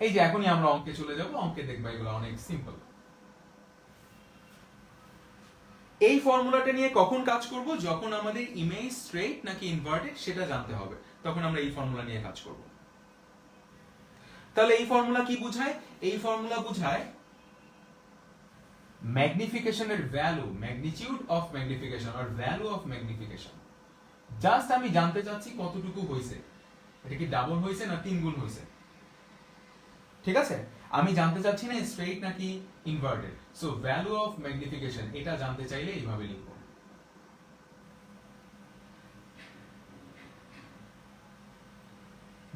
এই যে এখনই আমরা অঙ্কে চলে যাব, অঙ্কে দেখবা এগুলো অনেক সিম্পল। এই ফর্মুলাটা নিয়ে কখন কাজ করব? যখন আমাদের ইমেজ স্ট্রেইট নাকি ইনভার্টেড সেটা জানতে হবে, তখন আমরা এই ফর্মুলা নিয়ে কাজ করব। তাহলে এই ফর্মুলা কি বোঝায়? এই ফর্মুলা বোঝায় ম্যাগনিফিকেশনের ভ্যালু, ম্যাগনিটিউড অফ ম্যাগনিফিকেশন আর ভ্যালু অফ ম্যাগনিফিকেশন। জাস্ট আমি জানতে চাচ্ছি কতটুকু হয়েছে, এটা কি ডাবল হয়েছে না 3 গুণ হয়েছে, ঠিক আছে? আমি জানতে চাচ্ছি না স্ট্রেইট নাকি inverted. So value of magnification এটা জানতে চাইলে এইভাবে লিখব।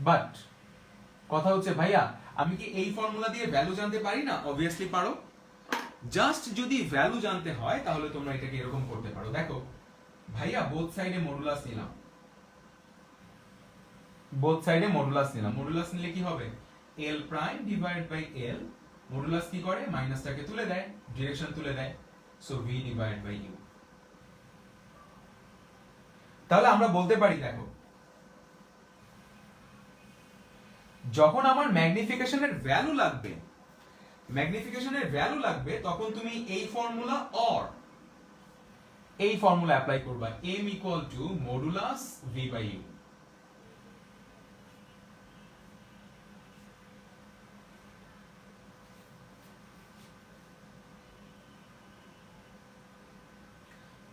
বাট কথা হচ্ছে ভাইয়া আমি কি এই ফর্মুলা দিয়ে ভ্যালু জানতে পারি না? অবভিয়াসলি পারো। জাস্ট যদি ভ্যালু জানতে হয় তাহলে তোমরা এটাকে এরকম করতে পারো। দেখো ভাইয়া বোথ সাইডে মডুলাস নিলাম, বোথ সাইডে মডুলাস নিলাম। মডুলাস নিলে কি হবে? l prime divide by l। Modulus কি করে? মাইনাসটাকে তুলে দেয়, ডিরেকশন তুলে দেয়। So v divide by u। তাহলে আমরা বলতে পারি দেখো যখন আমার ম্যাগনিফিকেশনের ভ্যালু লাগবে, ম্যাগনিফিকেশনের ভ্যালু লাগবে তখন তুমি এই ফর্মুলা অর এই ফর্মুলা অ্যাপ্লাই করবা, m equal to modulus v by u।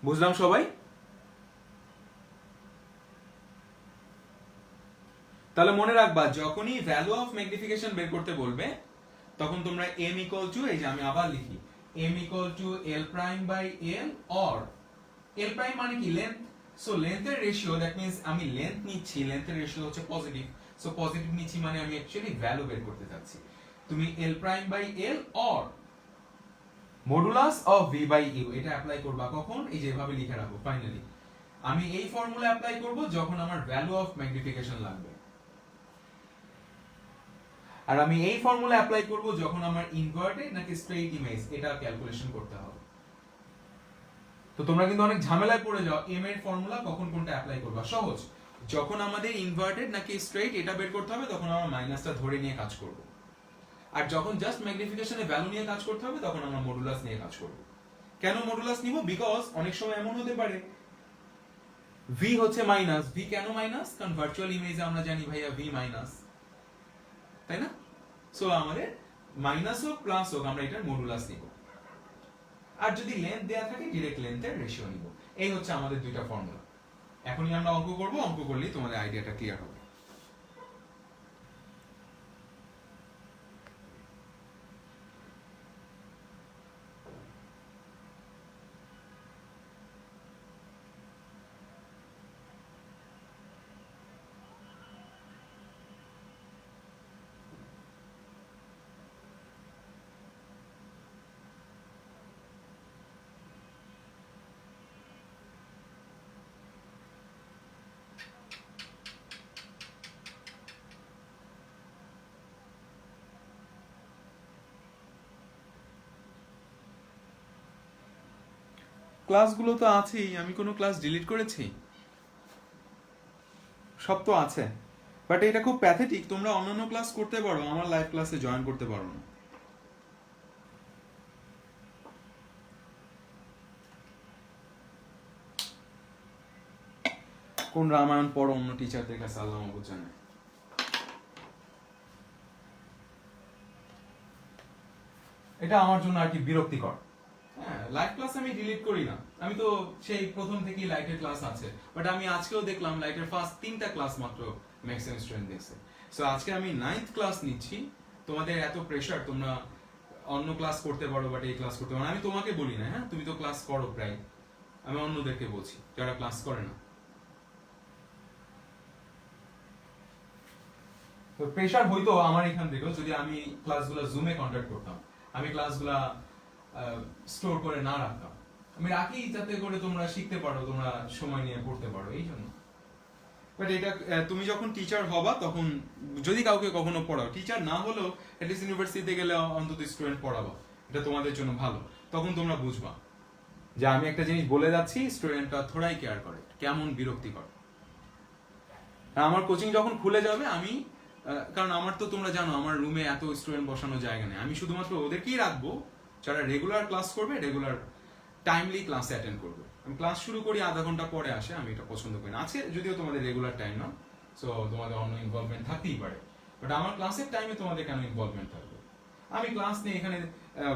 বুঝলাম সবাই? তাহলে মনে রাখবা যখনই ভ্যালু অফ ম্যাগনিফিকেশন বের করতে বলবে তখন তোমরা m ইকুয়াল টু, এই যে আমি আবার লিখি, m equal to l prime by l or l prime মানে কি? লেন্থ। সো লেন্থের রেশিও, দ্যাট মিন্স আমি লেন্থ নিচ্ছি, লেন্থের রেশিও হচ্ছে পজিটিভ। সো পজিটিভ নিচ্ছি মানে আমি অ্যাকচুয়ালি ভ্যালু বের করতে চাচ্ছি। তুমি l prime by l or modulus of v by u এটা অ্যাপ্লাই করবা কখন? এই যে এভাবে লিখে রাখো। ফাইনালি আমি এই ফর্মুলা অ্যাপ্লাই করব যখন আমার ভ্যালু অফ ম্যাগনিফিকেশন লাগবে, আর আমি এই ফর্মুলা অ্যাপ্লাই করব যখন আমার ইনভার্টেড নাকি স্ট্রেইট ইমেজ এটা ক্যালকুলেশন করতে হবে। তো তোমরা কিন্তু অনেক ঝামেলায় পড়ে যাও, m এর ফর্মুলা কখন কোনটা অ্যাপ্লাই করবা। সহজ, যখন আমাদের ইনভার্টেড নাকি স্ট্রেইট এটা বের করতে হবে তখন আমরা মাইনাসটা ধরে নিয়ে কাজ করব, আর যখন জাস্ট ম্যাগনিফিকেশনের ভ্যালু নিয়ে কাজ করতে হবে তখন আমরা মডুলাস নিয়ে কাজ করব। কেন মডুলাস নিব? বিকজ অনেক সময় এমন হতে পারে v হচ্ছে মাইনাস। v কেন মাইনাস? কারণ ভার্চুয়াল ইমেজে আমরা জানি ভাইয়া v মাইনাস, তাই না? সো আমাদের মাইনাস হোক প্লাস হোক আমরা এটার মডুলাস নিব, আর যদি লেন্থ দেয়া থাকে ডিরেক্ট লেন্থের রেশিও নিব। এই হচ্ছে আমাদের দুইটা ফর্মুলা। এখনই আমরা অঙ্ক করব, অঙ্ক করলেই তোমাদের আইডিয়াটা ক্লিয়ার হবে। ক্লাসগুলো তো আছেই, আমি কোনো ক্লাস ডিলিট করেছি? সব তো আছে, বাট এটা খুব প্যাথেটিক। তোমরা অন্যান্য ক্লাস করতে পারো, আমার লাইভ ক্লাসে জয়েন করতে পারো না। কোন রামায়ণ পড়ো অন্য টিচারদের কাছে আল্লাহ মাহবুব জানে। এটা আমার জন্য আর কি বিরক্তিকর। হ্যাঁ, লাইভ ক্লাস আমি ডিলিট করি না, আমি তো সেই প্রথম থেকেই লাইটের ক্লাস আছে। বাট আমি আজকেও দেখলাম লাইটের ফার্স্ট 3টা ক্লাস মাত্র ম্যাক্সিমাম স্টুডেন্ট দেখছে। সো আজকে আমি 9th ক্লাস নিচ্ছি। তোমাদের এত প্রেসার, তোমরা অন্য ক্লাস করতে পারো বাট এই ক্লাস করতে পারো না। আমি তোমাকে বলি না, হ্যাঁ তুমি তো ক্লাস করো প্রায়, আমি অন্যদেরকে বলছি যারা ক্লাস করে না। তো প্রেসার হইতো আমার এখান থেকেও যদি আমি ক্লাসগুলো জুমে কন্ডাক্ট করতাম, আমি ক্লাসগুলা স্টোর করে না রাখতাম। আমি রাখি যাতে করে তোমরা শিখতে পারো, তোমরা সময় নিয়ে পড়তে পারো, এই জন্য। বাট এটা তুমি যখন টিচার হবা তখন যদি কাউকে কখনো পড়াও, টিচার না হলেও অ্যাটলিস্ট ইউনিভার্সিটিতে গেলে অন্তত স্টুডেন্ট পড়াবা, এটা তোমাদের জন্য ভালো। তখন তোমরা বুঝবা যে আমি একটা জিনিস বলে যাচ্ছি, স্টুডেন্টরা থোড়াই কেয়ার করে, কেমন বিরক্তিকর। আমার কোচিং যখন খুলে যাবে আমি কারণ আমার তো তোমরা জানো আমার রুমে এত স্টুডেন্ট বসানো জায়গা নেই, আমি শুধুমাত্র ওদেরকেই রাখবো যারা রেগুলার ক্লাস করবে, রেগুলার টাইমলি ক্লাসে অ্যাটেন্ড করবে। আমি ক্লাস শুরু করি আধা ঘন্টা পরে আসে, আমি এটা পছন্দ করি না। আজকে যদিও তোমাদের রেগুলার টাইম না, সো তোমাদের অন্য ইনভলভমেন্ট থাকতেই পারে, বাট আমার ক্লাসের টাইমে তোমাদের কেন ইনভলভমেন্ট থাকবে? আমি ক্লাস নিয়ে এখানে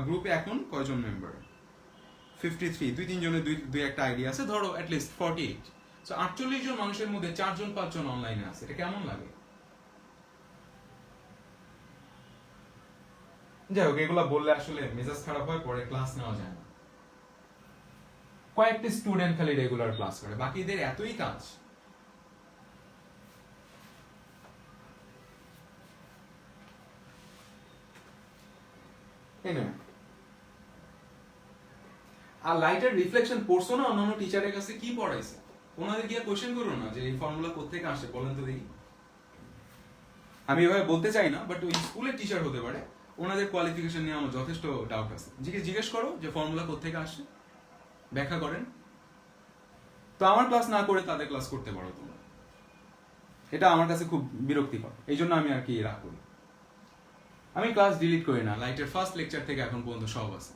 গ্রুপে এখন কয়জন মেম্বার? 53, 2-3 জনের দুই একটা আইডিয়া আছে, ধরো অ্যাটলিস্ট 48, সো 48 জন মানুষের মধ্যে 4-5 জন অনলাইনে আছে, এটা কেমন লাগে? যাই হোক, এগুলা বললে আসলে মেজাজ খারাপ হয়, পরে ক্লাস নেওয়া যায় না। কয়েকটি স্টুডেন্ট খালি রেগুলার ক্লাস করে, বাকিদের এতই কাজ। আর লাইটের রিফ্লেকশন পড়ছো না অন্যান্য টিচারের কাছে, কি পড়াইছে? ওনাদের গিয়ে কোশ্চেন করো না যে এই ফর্মুলা কোত্থেকে আসে বলেন তো দেখি। আমি এভাবে বলতে চাই না, বাট ওই স্কুলের টিচার হতে পারে, ওনাদের কোয়ালিফিকেশন নিয়ে আমার যথেষ্ট ডাউট আছে। জিজ্ঞেস করো যে ফর্মুলা কোত্থেকে আসে, ব্যাখ্যা করেন। তো আমার ক্লাস না করে তাদের ক্লাস করতে পারো তোমরা, এটা আমার কাছে খুব বিরক্তিকর, এই জন্য আমি আর কি রাগ করি। আমি ক্লাস ডিলিট করি না, লাইটের ফার্স্ট লেকচার থেকে এখন পর্যন্ত সব আছে।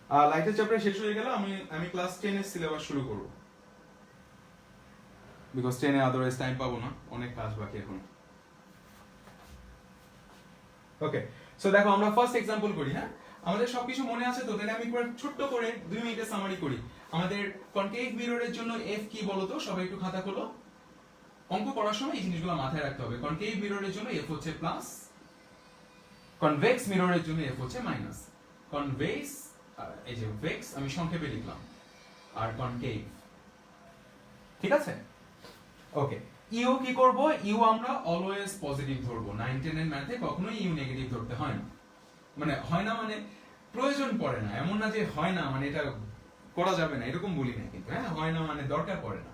আর লাইটের চ্যাপ্টার শেষ হয়ে গেলে আমি ক্লাস 10 এর সিলেবাস শুরু করব, বিকজ 10 এ আদারওয়াইজ টাইম পাবো না, অনেক কাজ বাকি এখন। ওকে, সো দেখো আমরা ফার্স্ট এক্সাম্পল করি। হ্যাঁ, আমাদের সবকিছু মনে আছে তো? তাহলে আমি একবার ছোট্ট করে 2 মিনিটে সামারি করি। আমাদের কনকেভ মিররের জন্য এফ কি বলো তো? সবাই একটু খাতা খোলো। অঙ্ক করার সময় এই জিনিসগুলো মাথায় রাখতে হবে। কনকেভ মিররের জন্য এফ হচ্ছে প্লাস, কনভেক্স মিররের জন্য এফ হচ্ছে মাইনাস। কনভেক্স, এই যে ভেক্স আমি সংক্ষেপে লিখলাম, আর কনকেভ, ঠিক আছে? ওকে, ইউ কি করব? ইউ আমরা অলওয়েজ পজিটিভ ধরবো। 9-10 এর ম্যাথে কখনোই ইউ নেগেটিভ ধরতে হয় না। মানে হয় না মানে প্রয়োজন পড়ে না, এমন না যে হয় না মানে এটা করা যাবে না, এরকম বলি না কিন্তু। হ্যাঁ, হয় না মানে দরকার পড়ে না।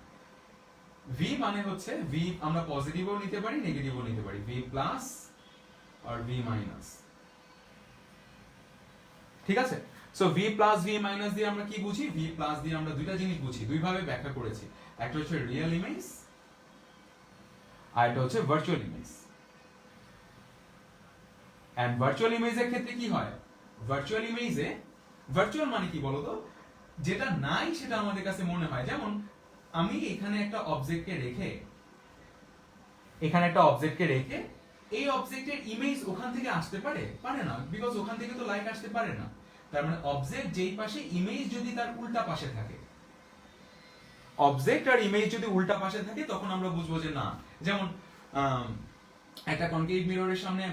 ভি মানে হচ্ছে, ভি আমরা পজিটিভও নিতে পারি, নেগেটিভও নিতে পারি, ভি প্লাস আর ভি মাইনাস, ঠিক আছে? So V plus V minus দিয়ে আমরা কি বুঝি? ভি প্লাস দিয়ে আমরা দুইটা জিনিস বুঝি, দুইভাবে ব্যাখ্যা করেছি। একটা হচ্ছে রিয়েল ইমেজ, আর এটা হচ্ছে ভার্চুয়াল ইমেজ। এন্ড ভার্চুয়াল ইমেজের ক্ষেত্রে কি হয়? ভার্চুয়াল ইমেজে, ভার্চুয়াল মানে কি বলতো? যেটা নাই সেটা আমাদের কাছে মনে হয়। যেমন আমি এখানে একটা অবজেক্টকে রেখে, এই অবজেক্টের ইমেজ ওখান থেকে আসতে পারে? পারে না, বিকজ ওখান থেকে তো লাইট আসতে পারে না। তার মানে অবজেক্ট যেই পাশে, ইমেজ যদি তার উল্টা পাশে থাকে, অবজেক্ট আর ইমেজ যদি উল্টা পাশে থাকে, তখন আমরা বুঝবো যে না। যেমন একটা কনকেভ মিররের সামনে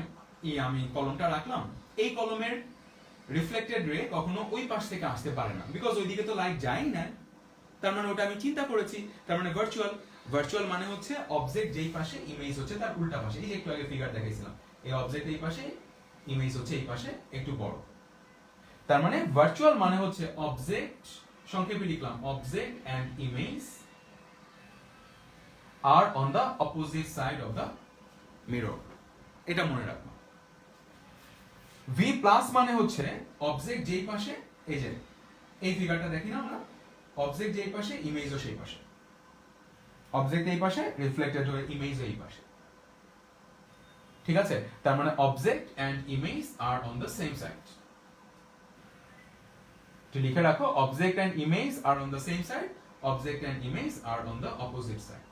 আমি কলমটা রাখলাম, এই কলমের রিফ্লেক্টেড রে কখনো ওই পাশ থেকে আসতে পারে না, বিকজ ওইদিকে তো লাইট যায় না। তার মানে ওটা আমি চিন্তা করেছি, তার মানে ভার্চুয়াল। ভার্চুয়াল মানে হচ্ছে অবজেক্ট যেই পাশে, ইমেজ হচ্ছে তার উল্টা পাশে। এই যে একটু আগে ফিগার দেখাইছিলাম, এই অবজেক্ট এই পাশে, ইমেজ হচ্ছে এই পাশে একটু বড়। তার মানে ভার্চুয়াল মানে হচ্ছে অবজেক্ট, সংক্ষেপে লিখলাম, object and image are on the opposite side of the mirror, এটা মনে রাখবো। ভি প্লাস মানে হচ্ছে অবজেক্ট যেই পাশে, এই যে এই ফিগারটা দেখি না আমরা, অবজেক্ট যেই পাশে, ইমেজও সেই পাশে। অবজেক্ট এই পাশে, রিফ্লেক্টেড হয়ে ইমেজ এই পাশে, ঠিক আছে? তার মানে object and image are on the same side. তো লিখে রাখো, object and image are on the same side, object and image are on the opposite side,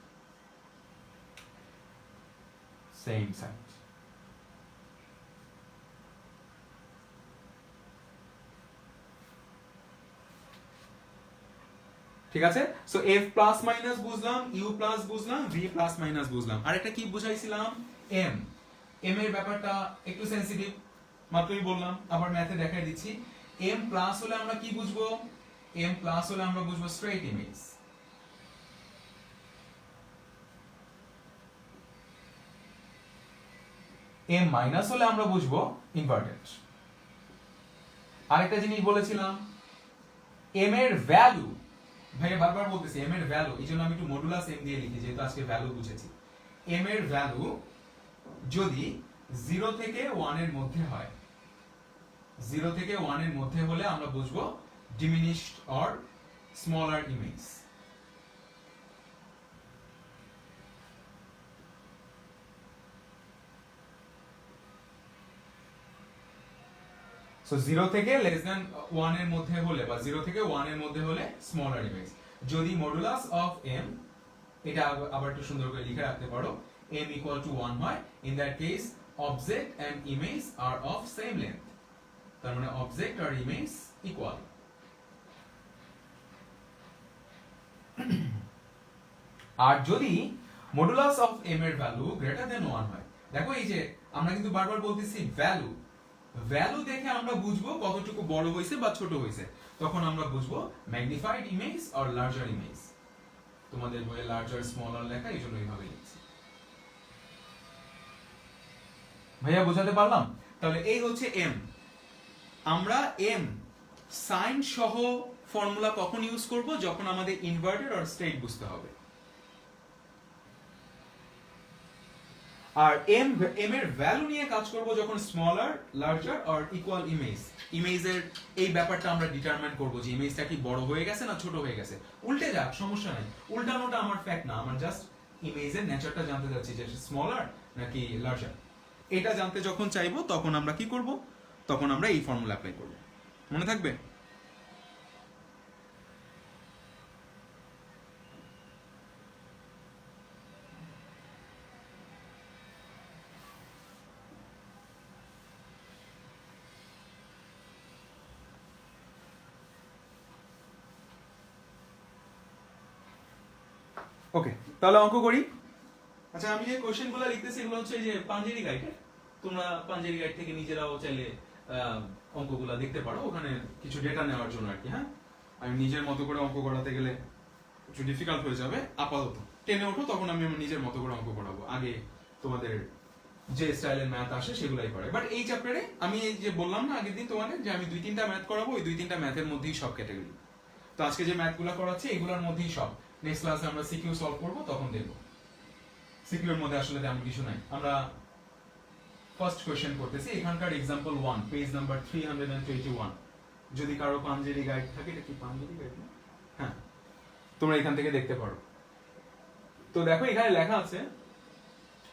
same side. ঠিক আছে? সো এফ প্লাস মাইনাস বুঝলাম, ইউ প্লাস বুঝলাম, v plus minus বুঝলাম। আরেকটা কি বুঝাইছিলাম? এম। এম এর ব্যাপারটা একটু সেনসিটিভ, মাত্রই বললাম, আবার ম্যাথে দেখাই দিচ্ছি। এম প্লাস হলে আমরা কি বুঝবো? এম প্লাস হলে আমরা বুঝবো স্ট্রেট ইমেজ। এম মাইনাস হলে আমরা বুঝবো ইনভার্টেড। আরেকটা জিনিস বলেছিলাম, এম এর ভ্যালু, ভাইয়া বারবার বলতেছি এম এর ভ্যালু, এই জন্য আমি একটু মডুলাস এম দিয়ে লিখি, যেহেতু আজকে ভ্যালু বুঝেছি। এম এর ভ্যালু যদি 0 থেকে 1 এর মধ্যে হয়, 0 থেকে 1 এর মধ্যে হলে আমরা বুঝবো diminished or smaller image. So 0 থেকে লেস দ্যান 1 এর মধ্যে হলে বা 0 থেকে 1 এর মধ্যে হলে স্মলার ইমেজ। যদি মডুলাস অফ m, এটা আবার একটু সুন্দর করে লিখে রাখতে পারো, m equal to 1 হয়, in that case object and image are of same length, তার মানে object আর image equal। আর যদি মডুলাস অফ m এর ভ্যালু গ্রেটার দ্যান 1 হয়, দেখো এই যে আমরা কিন্তু বারবার বলতেছি ভ্যালু, ভ্যালু দেখে আমরা বুঝবো কতটুকু বড় হয়েছে বা ছোট হয়েছে, তখন আমরা বুঝবো magnified image or larger image. তোমাদের বইয়ে লার্জার স্মলার লেখা, এই জন্য এইভাবে লিখছি। ভাইয়া বোঝাতে পারলাম? তাহলে এই হচ্ছে m। আমরা m সাইন সহ ফর্মুলা কখন ইউজ করব? যখন আমাদের ইনভার্টেড অর স্ট্রেট বুঝতে হবে। আর m এর ভ্যালু নিয়ে কাজ করব যখন smaller, larger or equal image. ইমেজের এই ব্যাপারটা আমরা ডিটারমাইন করব যে ইমেজটা কি বড় হয়ে গেছে না ছোট হয়ে গেছে। উল্টে যাক, সমস্যা নাই, উল্টানোটা আমার ফ্যাক্ট না, আমার জাস্ট ইমেজের নেচারটা জানতে চাচ্ছি যে স্মলার নাকি লার্জার। এটা জানতে যখন চাইবো তখন আমরা কি করব? তখন আমরা এই ফর্মুলা অ্যাপ্লাই করব। মনে থাকবে? ওকে, তাহলে অঙ্ক করি। আচ্ছা, আমি যে কোশ্চেনগুলো লিখতেছি এগুলো হচ্ছে এই যে পাঞ্জেরি গাইড। তোমরা পাঞ্জেরি গাইড থেকে নিজেরাও চাইলে অঙ্কগুলো দেখতে পারো, ওখানে কিছু ডেটা নেওয়ার জন্য আর কি। হ্যাঁ, আমি নিজের মতো করে অঙ্ক করাতে গেলে একটু ডিফিকাল্ট হয়ে যাবে। আপাতত 10-এ ওঠো, তখন আমি আমার নিজের মতো করে অঙ্ক করাবো। আগে তোমাদের যে স্টাইলের ম্যাথ আসে সেগুলাই করে। বাট এই চ্যাপ্টারে আমি এই যে বললাম না আগের দিন তোমাদের যে আমি 2-3টা ম্যাথ করাবো, ওই 2-3টা ম্যাথের মধ্যেই সব ক্যাটাগরি। তো আজকে যে ম্যাথগুলো করাচ্ছি এগুলোর মধ্যেই সব। নেক্সট ক্লাসে আমরা সিকিউ সলভ করব, তখন দেখবো। সিকিউ এর মধ্যে আসলে তেমন কিছু নাই। আমরা ফার্স্ট কোশ্চেন করতেছি, এখানকার एग्जांपल 1, পেজ নাম্বার 321। যদি কারো পাঞ্জেরি গাইড থাকে, এটা কি পাঞ্জেরি গাইড না? হ্যাঁ, তোমরা এখান থেকে দেখতে পারো। তো দেখো এখানে লেখা আছে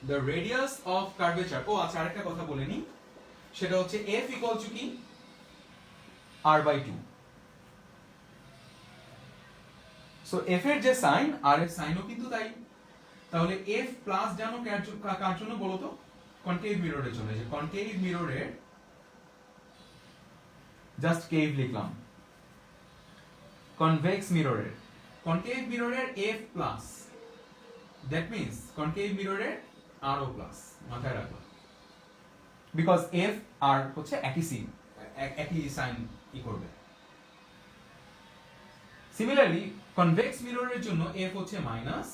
the radius of curvature। ও আচ্ছা, আরেকটা কথা বলে নি, সেটা হচ্ছে f ইকুয়াল টু কি? r/2। সো f এর যে সাইন, r এর সাইনও কিন্তু তাই। তাহলে f প্লাস জানো কার জন্য বলো তো? কনকেভ মিররের জন্য। যে কনকেভ মিররের জাস্ট কেভ লিখলাম, কনভেক্স মিররের, কনকেভ মিররের f plus, that means concave মিররের r ও প্লাস। মাথায় রাখবা, বিকজ f আর হচ্ছে একই সাইন ই করবে। সিমিলারলি কনভেক্স মিররের জন্য f হচ্ছে মাইনাস,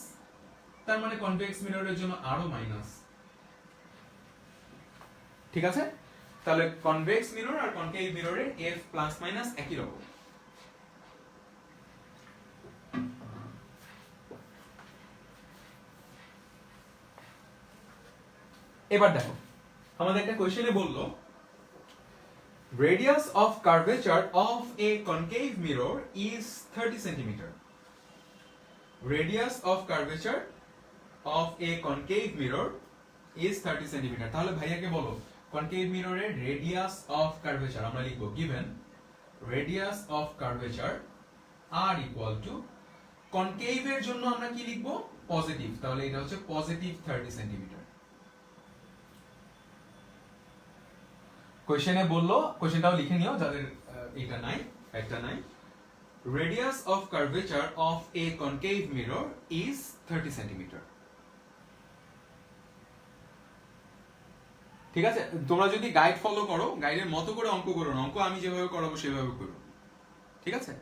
তার মানে কনভেক্স মিররের জন্য r ও মাইনাস। ঠিক আছে? তাহলে কনভেক্স মিরর আর কনকেভ মিররের f প্লাস মাইনাস একই রকম। এবার দেখো, আমাদের একটা কোশ্চেনে বললো radius of curvature of a concave mirror is 30 cm. Radius of curvature of a concave mirror is 30 cm. তাহলে ভাইয়াকে বলো concave mirror এর radius of curvature আমরা লিখব given radius of curvature r equal to, concave এর জন্য আমরা কি লিখব? পজিটিভ। তাহলে এটা হচ্ছে পজিটিভ 30 cm। কোশ্চেনে বললো, কোশ্চেনটাও লিখে নিও যাদের এটা নাই, একটা নাই। radius of curvature of a concave mirror is 30 cm। ঠিক আছে? তোমরা যদি গাইড ফলো করো, গাইডের মতো করে অঙ্ক করো না, অঙ্ক আমি যেভাবে করাবো সেভাবে করো। ঠিক আছে?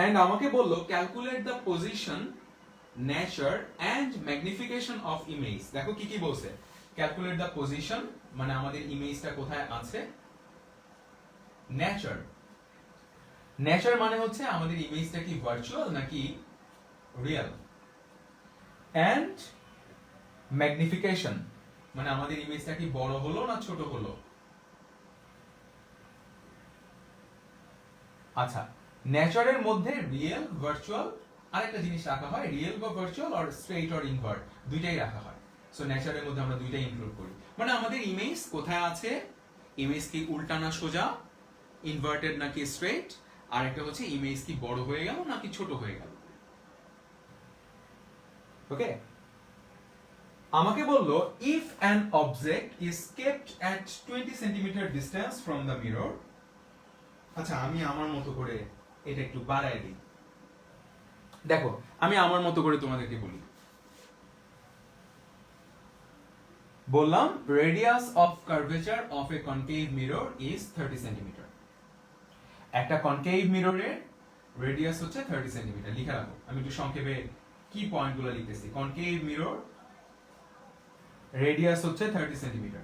এন্ড আমাকে বললো calculate the position, nature and magnification of image. দেখো কি কি বলছে। ক্যালকুলেট দ্য পজিশন মানে আমাদের ইমেজটা কোথায় আছে। নেচার, নেচার মানে হচ্ছে আমাদের ইমেজটা কি ভার্চুয়াল নাকি রিয়েল। এন্ড ম্যাগনিফিকেশন মানে আমাদের ইমেজটা কি বড় হলো না ছোট হলো। আচ্ছা, নেচারের মধ্যে রিয়েল, ভার্চুয়াল আরেকটা জিনিস রাখা হয়, রিয়েল বা ভার্চুয়াল আর স্ট্রেট অর ইনভার্ট দুইটাই রাখা হয়। সো নেচারের মধ্যে আমরা দুইটাই ইনক্লুড করি। মানে আমাদের ইমেজ কোথায় আছে, ইমেজ কি উল্টা না সোজা, ইনভার্টেড নাকি স্ট্রেট, আর একটা হচ্ছে ইমেজ কি বড় হয়ে গেল নাকি ছোট হয়ে গেল। ওকে, আমাকে বললো if an object is kept at 20 centimetre distance from the mirror. আচ্ছা, আমি আমার মতো করে এটা একটু বাড়ায় দিই। দেখো, আমি আমার মতো করে তোমাদেরকে বলি, বললাম radius of curvature of A concave mirror is 30 centimetre. একটা কনকেভ মিররের রেডিয়াস হচ্ছে 30 সেন্টিমিটার। লিখে রাখো, আমি একটু সংক্ষেপে কি পয়েন্টগুলো লিখতেছি। কনকেভ মিরর রেডিয়াস হচ্ছে 30 সেন্টিমিটার।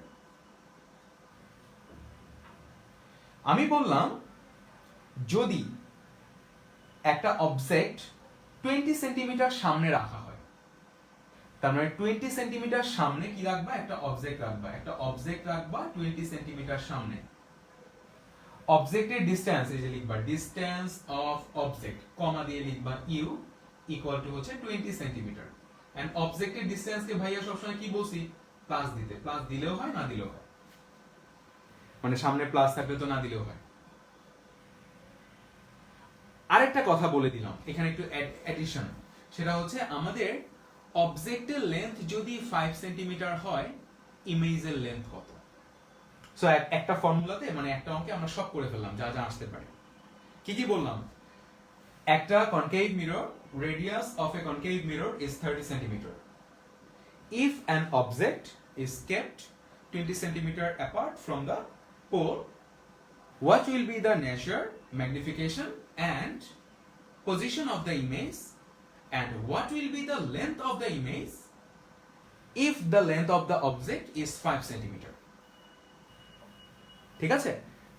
আমি বললাম যদি একটা অবজেক্ট 20 সেন্টিমিটার সামনে রাখা হয়, তার মানে 20 সেন্টিমিটার সামনে কি রাখবা, একটা অবজেক্ট রাখবা, একটা অবজেক্ট রাখবা 20 সেন্টিমিটার সামনে। অবজেক্টের ডিসটেন্স এই যে লিখবা, ডিসটেন্স অফ অবজেক্ট কমা দিয়ে লিখবা ইউ ইকুয়াল টু হচ্ছে 20 সেন্টিমিটার। এন্ড অবজেক্টের ডিসটেন্স কে ভাইয়া সবসময় কি বলছি, প্লাস দিতে, প্লাস দিলেও হয় না দিলেও হয়, মানে সামনে প্লাস থাকলে তো না দিলেও হয়। আরেকটা কথা বলে দিলাম এখানে একটু অ্যাডিশন, সেটা হচ্ছে আমাদের অবজেক্টের লেন্থ যদি 5 সেন্টিমিটার হয়, ইমেজের লেন্থ কত। সো একটা ফর্মুলাতে মানে একটা অঙ্কে আমরা সব করে ফেললাম যা যা আসতে পারে। কি কি বললাম, একটা concave mirror, radius of a concave mirror is 30 centimeter. If an object is kept 20 centimeter apart from the pole, what will be the nature, magnification and position of the image, and what will be the length of the image if the length of the object is 5 centimeter? ঠিক আছে,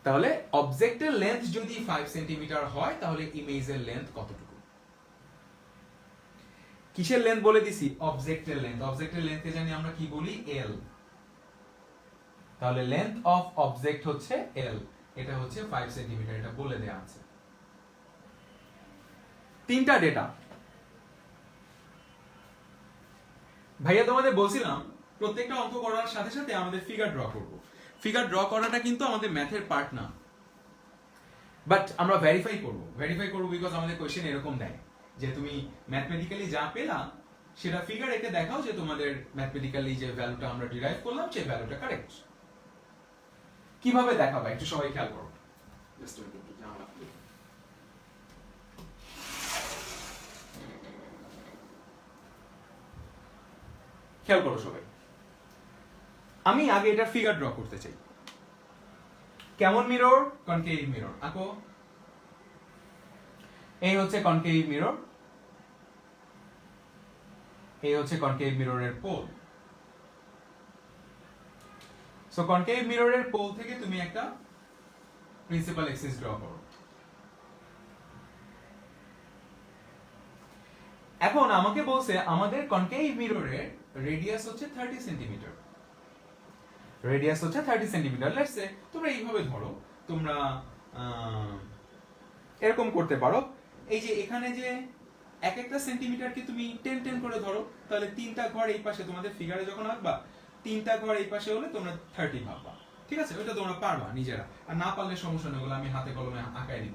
তাহলে অবজেক্টের length যদি 5 centimetre হয় তাহলে ইমেজের length কতটুকু। কিসের লেন্থ বলে দিছি, অবজেক্টের লেন্থ। অবজেক্টের লেন্থকে জানি আমরা কি বলি, এল। তাহলে লেন্থ অফ অবজেক্ট হচ্ছে এল, এটা হচ্ছে 5 সেন্টিমিটার, এটা বলে দেয়া আছে। তিনটা ডেটা ভাইয়া তোমাদের বলছিলাম প্রত্যেকটা অঙ্ক করার সাথে সাথে আমাদের ফিগার ড্র করব। ফিগার ড্র করাটা কিন্তু আমাদের ম্যাথের পার্ট না, বাট আমরা ভেরিফাই করব বিকজ আমাদের কোশ্চেন এরকম দেয় যে তুমি ম্যাথমেটিক্যালি যা পেলা সেটা ফিগার এঁকে দেখাও যে তোমাদের ম্যাথমেটিক্যালি যে ভ্যালুটা আমরা ডিরাইভ করলাম সেই ভ্যালুটা কারেক্ট। কিভাবে দেখাবা একটু সবাই খেয়াল করো। খেয়াল করো সবাই, আমি আগে এটা ফিগার ড্র করতে চাই। কেমন মিরর, কনকেভ মিরর আঁকো। এই হচ্ছে কনকেভ মিরর, এই হচ্ছে কনকেভ মিররের পোল। সো কনকেভ মিররের পোল থেকে তুমি একটা প্রিন্সিপাল এক্সিস ড্র করো। এখন আমাকে বলছে আমাদের কনকেভ মিররের রেডিয়াস হচ্ছে 30 সেন্টিমিটার। রেডিয়াস হচ্ছে 30 সেন্টিমিটার। লেটস সে তোমরা এইভাবে ধরো, তোমরা এরকম করতে পারো, এই যে এখানে যে এক একটা সেন্টিমিটারকে তুমি 10 10 করে ধরো, তাহলে তিনটা ঘর এই পাশে তোমাদের ফিগারে যখন আঁকবা, তিনটা ঘর এই পাশে হলে তোমরা 30 ভাববা। ঠিক আছে, ওইটা তোমরা পারবা নিজেরা, আর না পারলে সমস্যা নেই, ওগুলো আমি হাতে কলমে আঁকায় দিব।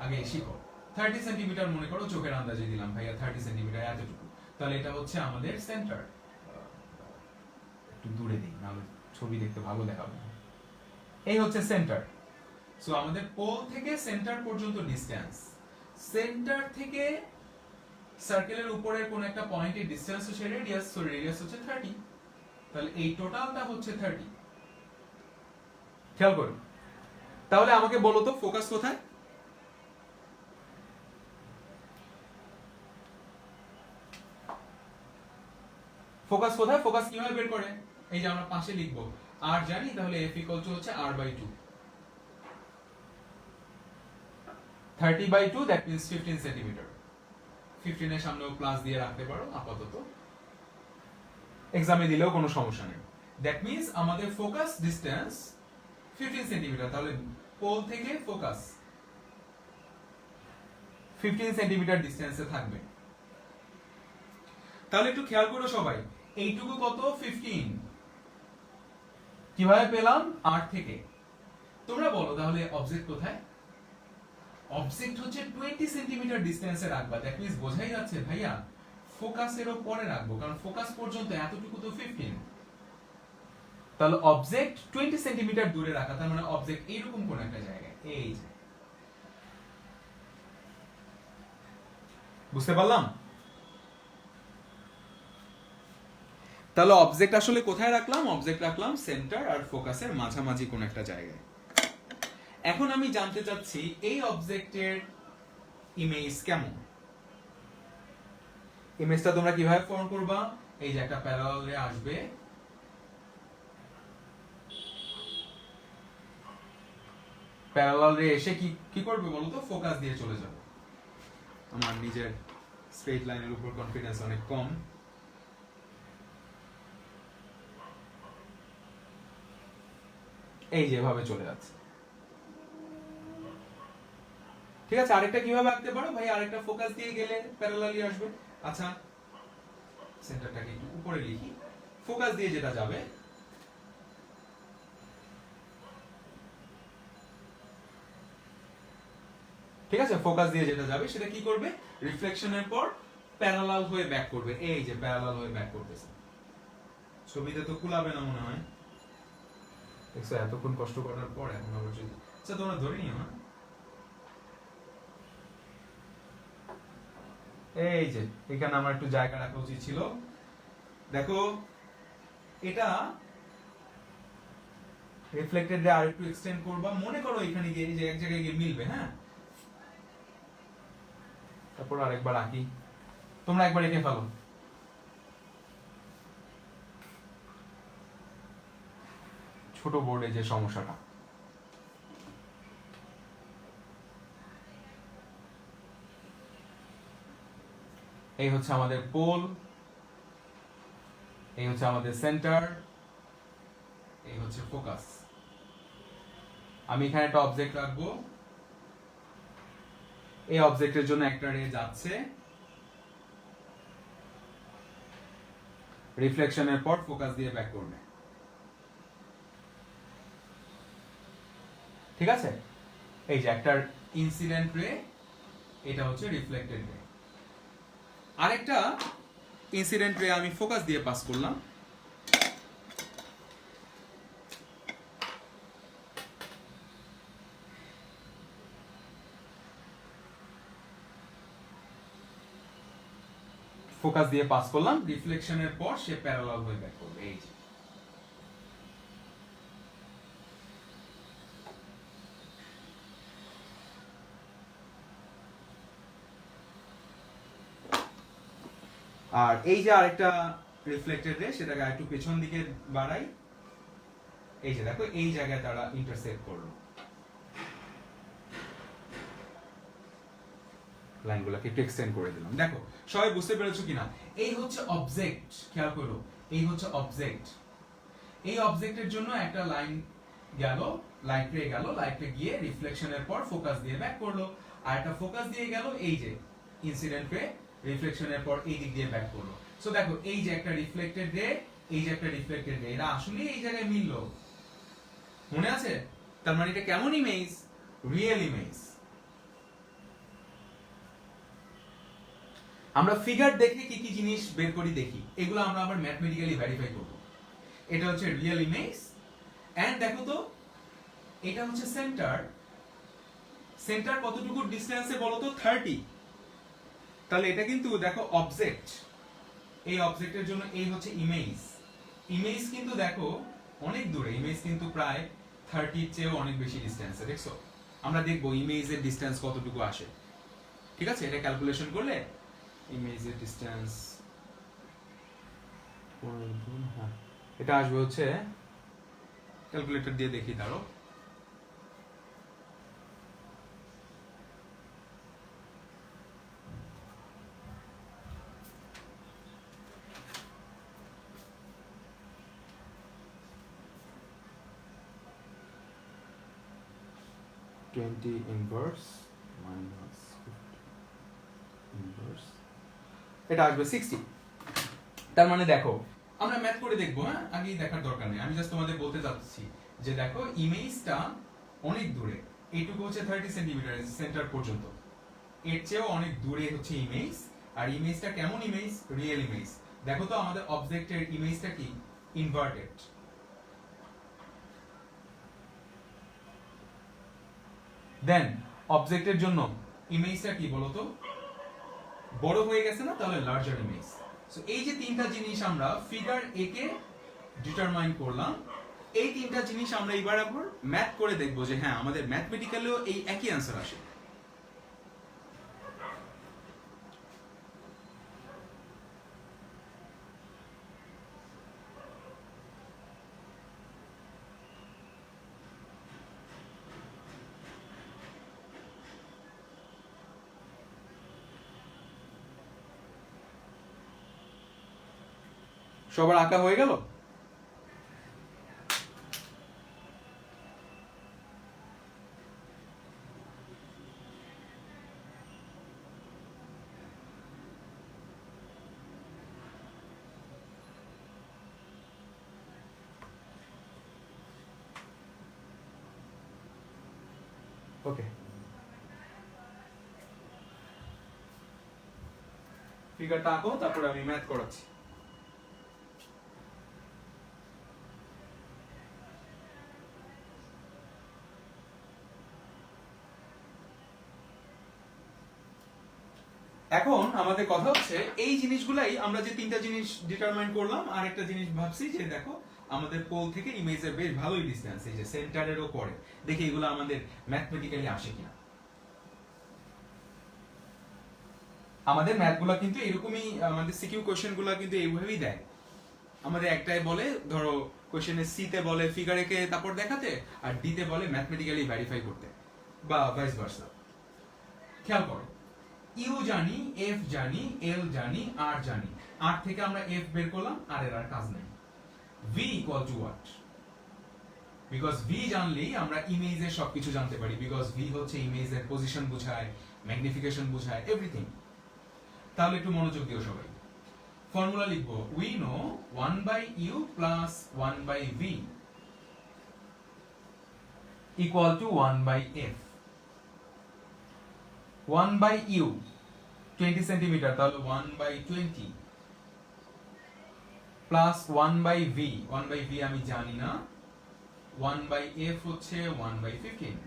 আগে শিখো। 30 সেন্টিমিটার মনে করো, চোখের আন্দাজে দিলাম ভাইয়া 30 সেন্টিমিটার এতটুকু, তাহলে এটা হচ্ছে আমাদের সেন্টার। একটু দূরে দিই, নাহলে ছবি দেখতে ভালো দেখাবে। এই হচ্ছে সেন্টার। সো আমাদের পোল থেকে সেন্টার পর্যন্ত ডিসটেন্স, সেন্টার থেকে সার্কেলের উপরের কোন একটা পয়েন্টের ডিসটেন্স হচ্ছে রেডিয়াস, সো রেডিয়াস হচ্ছে 30। তাহলে এই টোটালটা হচ্ছে 30। খেয়াল করুন, তাহলে আমাকে বলো তো ফোকাস কোথায়। ফোকাস কোথায়, ফোকাস কিভাবে বের করে, এই যে আমরা পাশে লিখবো আর জানি, তাহলে f = হচ্ছে r/2। 30/2 that means 15 centimetre. 15 এর সামনেও প্লাস দিয়ে রাখতে পারো আপাতত, এক্সামে দিলেও কোনো সমস্যা নেই। দ্যাট মিন্স আমাদের ফোকাস ডিসটেন্স 15 সেন্টিমিটার। তাহলে পোল থেকে ফোকাস 15 সেন্টিমিটার ডিসটেন্সে থাকবে। তাহলে একটু খেয়াল করো সবাই, এইটুকু কত, 15। কিভাবে পেলাম? আর থেকে। তোমরা বলো তাহলে অবজেক্ট কোথায়? অবজেক্ট হচ্ছে 20 সেন্টিমিটার ডিসটেন্সে রাখবা। দ্যাট মিন্স বোঝাই যাচ্ছে ভাইয়া ফোকাসেরও পরে রাখবো, কারণ ফোকাস পর্যন্ত এতটুকু তো 15। তাহলে অবজেক্ট 20 সেন্টিমিটার দূরে রাখা, তার মানে অবজেক্ট এইরকম কোন একটা জায়গায়, এই যে। বুঝতে পারলাম? তাহলে অবজেক্ট আসলে কোথায় রাখলাম? অবজেক্ট রাখলাম সেন্টার আর ফোকাসের মাঝামাঝি কোন একটা জায়গায়। এখন আমি জানতে চাচ্ছি এই অবজেক্টের ইমেজ কেমন। ইমেজটা তোমরা কিভাবে ফর্ম করবা? এই যে একটা প্যারালাল রে আসবে, প্যারালাল রে এসে কি কি করবে বলো তো? ফোকাস দিয়ে চলে যাবে। আমার নিজের স্ট্রেট লাইনের উপর কনফিডেন্স অনেক কম। এই যে এভাবে চলে যাচ্ছে। ঠিক আছে, আরেকটা কিভাবে আঁকতে পারো ভাই? আরেকটা ফোকাস দিয়ে গেলে প্যারালালি আসবে। আচ্ছা, সেন্টারটাকে একটু উপরে লিখি। ফোকাস দিয়ে যেটা যাবে, ঠিক আছে, ফোকাস দিয়ে যেটা যাবে সেটা কি করবে? রিফ্লেকশনের পর প্যারালাল হয়ে ব্যাক করবে। এই যে প্যারালাল হয়ে ব্যাক করতেছে। ছবিতে তো কুলাবে না মনে হয়। দেখছো এতক্ষণ কষ্ট করার পর এখন আবার যদি, আচ্ছা তোমরা ধরে নিও না। এই যে এখানে আমার একটু জায়গা রাখা উচিত ছিল। দেখো এটা রিফ্লেক্টেড রে আর একটু এক্সটেন্ড করবা। মনে করো এখানে গিয়ে এই যে এক জায়গায় গিয়ে মিলবে, হ্যাঁ। তারপর আরেকবার আঁকি, তোমরা একবার এঁকে ফেলো। ছোট বোর্ডে যে সমস্যাটা, এই হচ্ছে আমাদের পোল, এই হচ্ছে আমাদের সেন্টার, এই হচ্ছে ফোকাস। আমি এখানে একটা অবজেক্ট রাখবো। এই অবজেক্টের জন্য একটা রে যাচ্ছে, রিফ্লেকশনের পর ফোকাস দিয়ে ব্যাক করবে। ঠিক আছে, এই যে একটা ইনসিডেন্ট রে, এটা হচ্ছে রিফ্লেক্টেড রে। আরেকটা ইনসিডেন্ট রে আমি ফোকাস দিয়ে পাস করলাম। ফোকাস দিয়ে পাস করলাম, রিফ্লেকশনের পর সে প্যারালাল হয়ে ব্যাক করবে। এই যে আর এই যে আরেকটা রিফ্লেক্টেড রে, সেটাকে একটু পেছন দিকে বাড়াই। এই যে দেখো এই জায়গায় তারা ইন্টারসেক্ট করলো। লাইনগুলোকে একটু এক্সটেন্ড করে দিলাম। দেখো সবাই বুঝতে পেরেছো কিনা? এই হচ্ছে অবজেক্ট, খেয়াল করো, এই হচ্ছে অবজেক্ট। এই অবজেক্টের জন্য একটা লাইন গেল, লাইট রে গেল, লাইট রে গিয়ে রিফ্লেকশনের পর ফোকাস দিয়ে ব্যাক করলো। আর একটা ফোকাস দিয়ে গেল, এই যে ইনসিডেন্ট রে, রিফ্লেকশনের পর এই দিক দিয়ে ব্যাক করলো। সো দেখো এই যে একটা রিফ্লেক্টেড রে, এই যে একটা রিফ্লেক্টেড রে, এরা আসলে এই জায়গায় মিললো। মনে আছে? তার মানে এটা কেমন ইমেজ? Real image. আমরা ফিগার দেখে কি কি জিনিস বের করি দেখি, এগুলো আমরা আবার ম্যাথমেটিক্যালি ভেরিফাই করব। এটা হচ্ছে রিয়েল ইমেজ। এন্ড দেখো তো, এটা হচ্ছে সেন্টার। সেন্টার কতটুকু ডিসটেন্সে বলো তো? 30। তাহলে এটা কিন্তু দেখো অবজেক্ট, এই অবজেক্টের জন্য এই হচ্ছে ইমেজ। ইমেজ কিন্তু দেখো অনেক দূরে, ইমেজ কিন্তু প্রায় 30 চেয়েও অনেক বেশি ডিসটেন্সে। দেখছো? আমরা দেখবো ইমেজের ডিসটেন্স কতটুকু আসে। ঠিক আছে, এটা ক্যালকুলেশন করলে ইমেজের ডিসটেন্স এটা আসবে হচ্ছে, ক্যালকুলেটর দিয়ে দেখি তারও। টোয়েন্টি ইনভার্স মাইনাস ইনভার্স, এটা আসবে 60। তার মানে দেখো আমরা ম্যাথ করে দেখবো, হ্যাঁ, আগেই দেখার দরকার নেই, আমি জাস্ট তোমাদের বলতে চাচ্ছি যে দেখো ইমেজটা অনেক দূরে, এইটুকু হচ্ছে 30 সেন্টিমিটার সেন্টার পর্যন্ত, এর চেয়েও অনেক দূরে হচ্ছে ইমেজ। আর ইমেজটা কেমন ইমেজ? Real image. দেখো তো আমাদের অবজেক্টের ইমেজটা কি? ইনভার্টেড। দেন অবজেক্টের জন্য ইমেজটা কি বলতো? বড় হয়ে গেছে না, তাহলে লার্জার ইমেজ। সো এই যে তিনটা জিনিস আমরা ফিগার এ কে ডিটারমাইন করলাম, এই তিনটা জিনিস আমরা এবার আবার ম্যাথ করে দেখব যে হ্যাঁ আমাদের ম্যাথমেটিক্যালিও এই একই অ্যান্সার আসে। সবার আঁকা হয়ে গেল? ওকে, ফিগারটা আঁকো, তারপরে আমি ম্যাথ করাচ্ছি। এখন আমাদের কথা হচ্ছে এই জিনিসগুলাই আমরা যে তিনটা জিনিস ডিটারমাইন করলাম, আর একটা জিনিস ভাবছি যে দেখো আমাদের পোল থেকে ইমেজের বেশ ভালোই ডিসটেন্স, এই যে সেন্টারেরও পরে, দেখি এগুলো আমাদের ম্যাথমেটিক্যালি আসে কিনা। আমাদের ম্যাথগুলো কিন্তু এরকমই, আমাদের সিকিউ কোশ্চেনগুলো কিন্তু এইভাবেই দেয়। আমাদের একটাই বলে, ধরো কোশ্চেনে সি তে বলে ফিগার একে তারপর দেখাতে, আর ডি তে বলে ম্যাথমেটিক্যালি ভেরিফাই করতে, বা ভাইস ভার্সা। খেয়াল করো, ইউ জানি, এফ জানি, এল জানি, আর জানি, আর থেকে আমরা এফ বের করলাম, আর এর আর কাজ নেই। V equal to what? Because V জানলেই আমরা ইমেজের সবকিছু জানতে পারি, বিকজ ভি হচ্ছে ইমেজের পজিশন বোঝায়, ম্যাগনিফিকেশন বোঝায়, এভরিথিং। তাহলে একটু মনোযোগ দিও সবাই। ফর্মুলা লিখবো, we know 1/u plus 1/v equal to 1/f। 1/u 20 centimetre, তাহলে 1/20 প্লাস 1/v, 1/v আমি জানি না, 1/f হচ্ছে 1/15।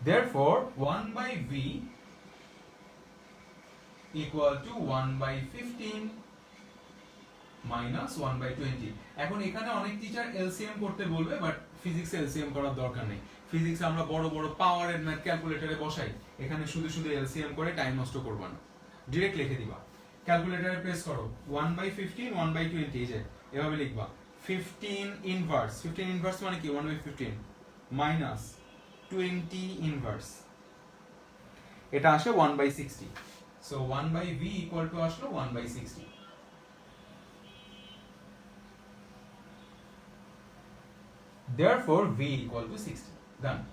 therefore 1/v equal to 1/15 minus 1/20। এখন এখানে অনেক টিচার এলসিএম করতে বলবে, বাট ফিজিক্সে এলসিএম করার দরকার নেই। ফিজিক্সে আমরা বড় বড় পাওয়ারের ম্যাথ ক্যালকুলেটরে বসাই, এখানে শুধু শুধু এলসিএম করে টাইম নষ্ট করবা না, ডাইরেক্ট লিখে দিবা। ক্যালকুলেটরে প্রেস করো 1/15 1/20, এই যে এভাবে লিখবা 15 ইনভার্স। 15 ইনভার্স মানে কি? 1/15 মাইনাস 20 ইনভার্স, এটা আসে 1/60। সো 1/v ইকুয়াল টু আসলো 1/60। therefore v equal to 60। done।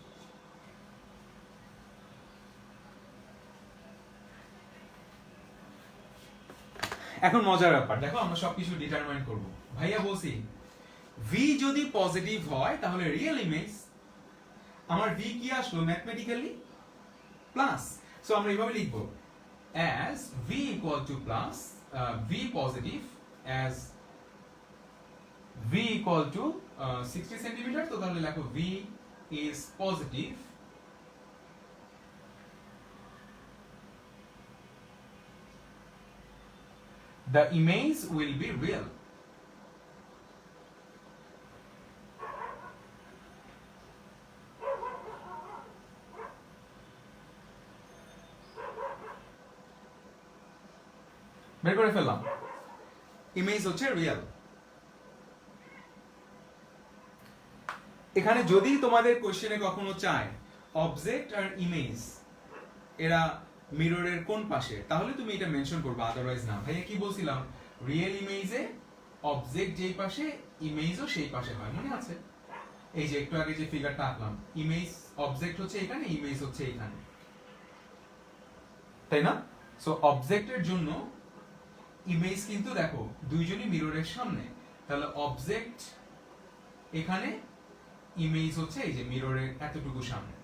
এখন মজার ব্যাপার দেখো, আমরা সবকিছু ডিটারমাইন করব। ভাইয়া বলছি v যদি পজিটিভ হয় তাহলে রিয়েল ইমেজ, আমার v কি আসলো ম্যাথমেটিক্যালি প্লাস। সো আমরা এইভাবে লিখব, as v equal to plus v positive, as v equal to 60 centimetre, তো তাহলে লেখো v is positive the image will be real। বের করে ফেললাম, ইমেজ হচ্ছে রিয়েল। এখানে যদি তোমাদের কোশ্চেনে কখনো চায় অবজেক্ট আর ইমেজ এরা মিররের কোন পাশে, তাহলে তুমি এটা মেনশন করবে, আদারওয়াইজ না। ভাইয়া কি বলছিলাম, রিয়েল ইমেজে অবজেক্ট যেই পাশে ইমেজও সেই পাশে হয়, মনে আছে? এই যে একটু আগে যে ফিগারটা আঁকলাম, ইমেজ অবজেক্ট হচ্ছে এখানে, ইমেজ হচ্ছে এখানে, তাই না? সো অবজেক্টের জন্য ইমেজ কিন্তু দেখো দুইজনই মিররের সামনে, তাহলে অবজেক্ট এখানে, ইমেজ হচ্ছে এই যে মিররের এতটুকু সামনে।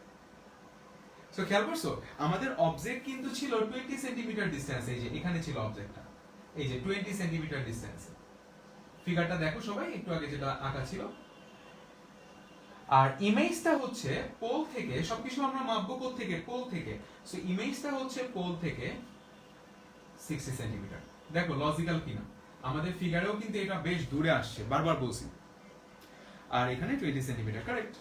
সো খেয়াল করছো আমাদের অবজেক্ট কিন্তু ছিল 20 সেন্টিমিটার ডিসটেন্স, এই যে এখানে ছিল অবজেক্টটা, এই যে 20 সেন্টিমিটার ডিসটেন্স। ফিগারটা দেখো সবাই, একটু আগে যেটা আঁকা ছিল। আর ইমেজটা হচ্ছে পোল থেকে, সবকিছু আমরা মাপবো কোথা থেকে, পোল থেকে। সো ইমেজটা হচ্ছে পোল থেকে 60 সেন্টিমিটার। দেখো লজিক্যাল কিনা, আমাদের ফিগারেও কিন্তু এটা বেশ দূরে আসছে, বারবার বলছি। আর এখানে 20 সেন্টিমিটার, কারেক্ট,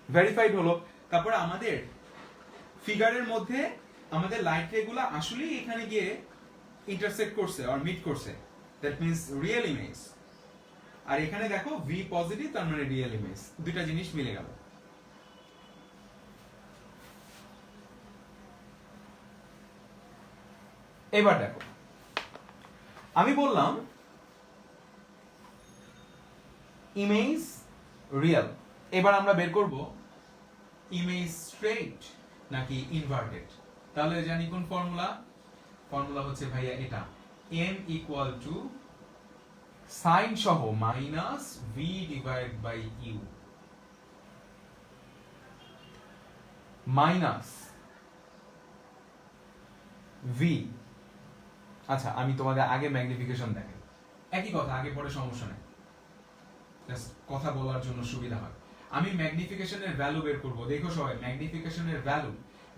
ভেরিফাইড হলো। তারপরে আমাদের ফিগারের মধ্যে আমাদের লাইট রেগুলো আসলেই এখানে গিয়ে ইন্টারসেক্ট করছে আর মিট করছে, দ্যাট মিন্স রিয়েল ইমেজ। আর এখানে দেখো ভি পজিটিভ, তার মানে রিয়েল ইমেজ, দুইটা জিনিস মিলে গেল। এবার দেখো আমি বললাম ইমেজ রিয়েল, এবার আমরা বের করব ইমেজ স্ট্রেইট নাকি ইনভার্টেড। তাহলে জানি কোন ফর্মুলা, ফর্মুলা হচ্ছে ভাইয়া এটা, m ইকুয়াল টু সাইন সহ minus v divide by u minus v। আচ্ছা আমি তোমাদের আগে ম্যাগনিফিকেশন দেখাই, একই কথা, আগে পরে সমস্যা নেই, জাস্ট কথা বলার জন্য সুবিধা হয়। আমি ম্যাগনিফিকেশনের ভ্যালু বের করব, দেখো সবাই ম্যাগনিফিকেশনের ভ্যালু,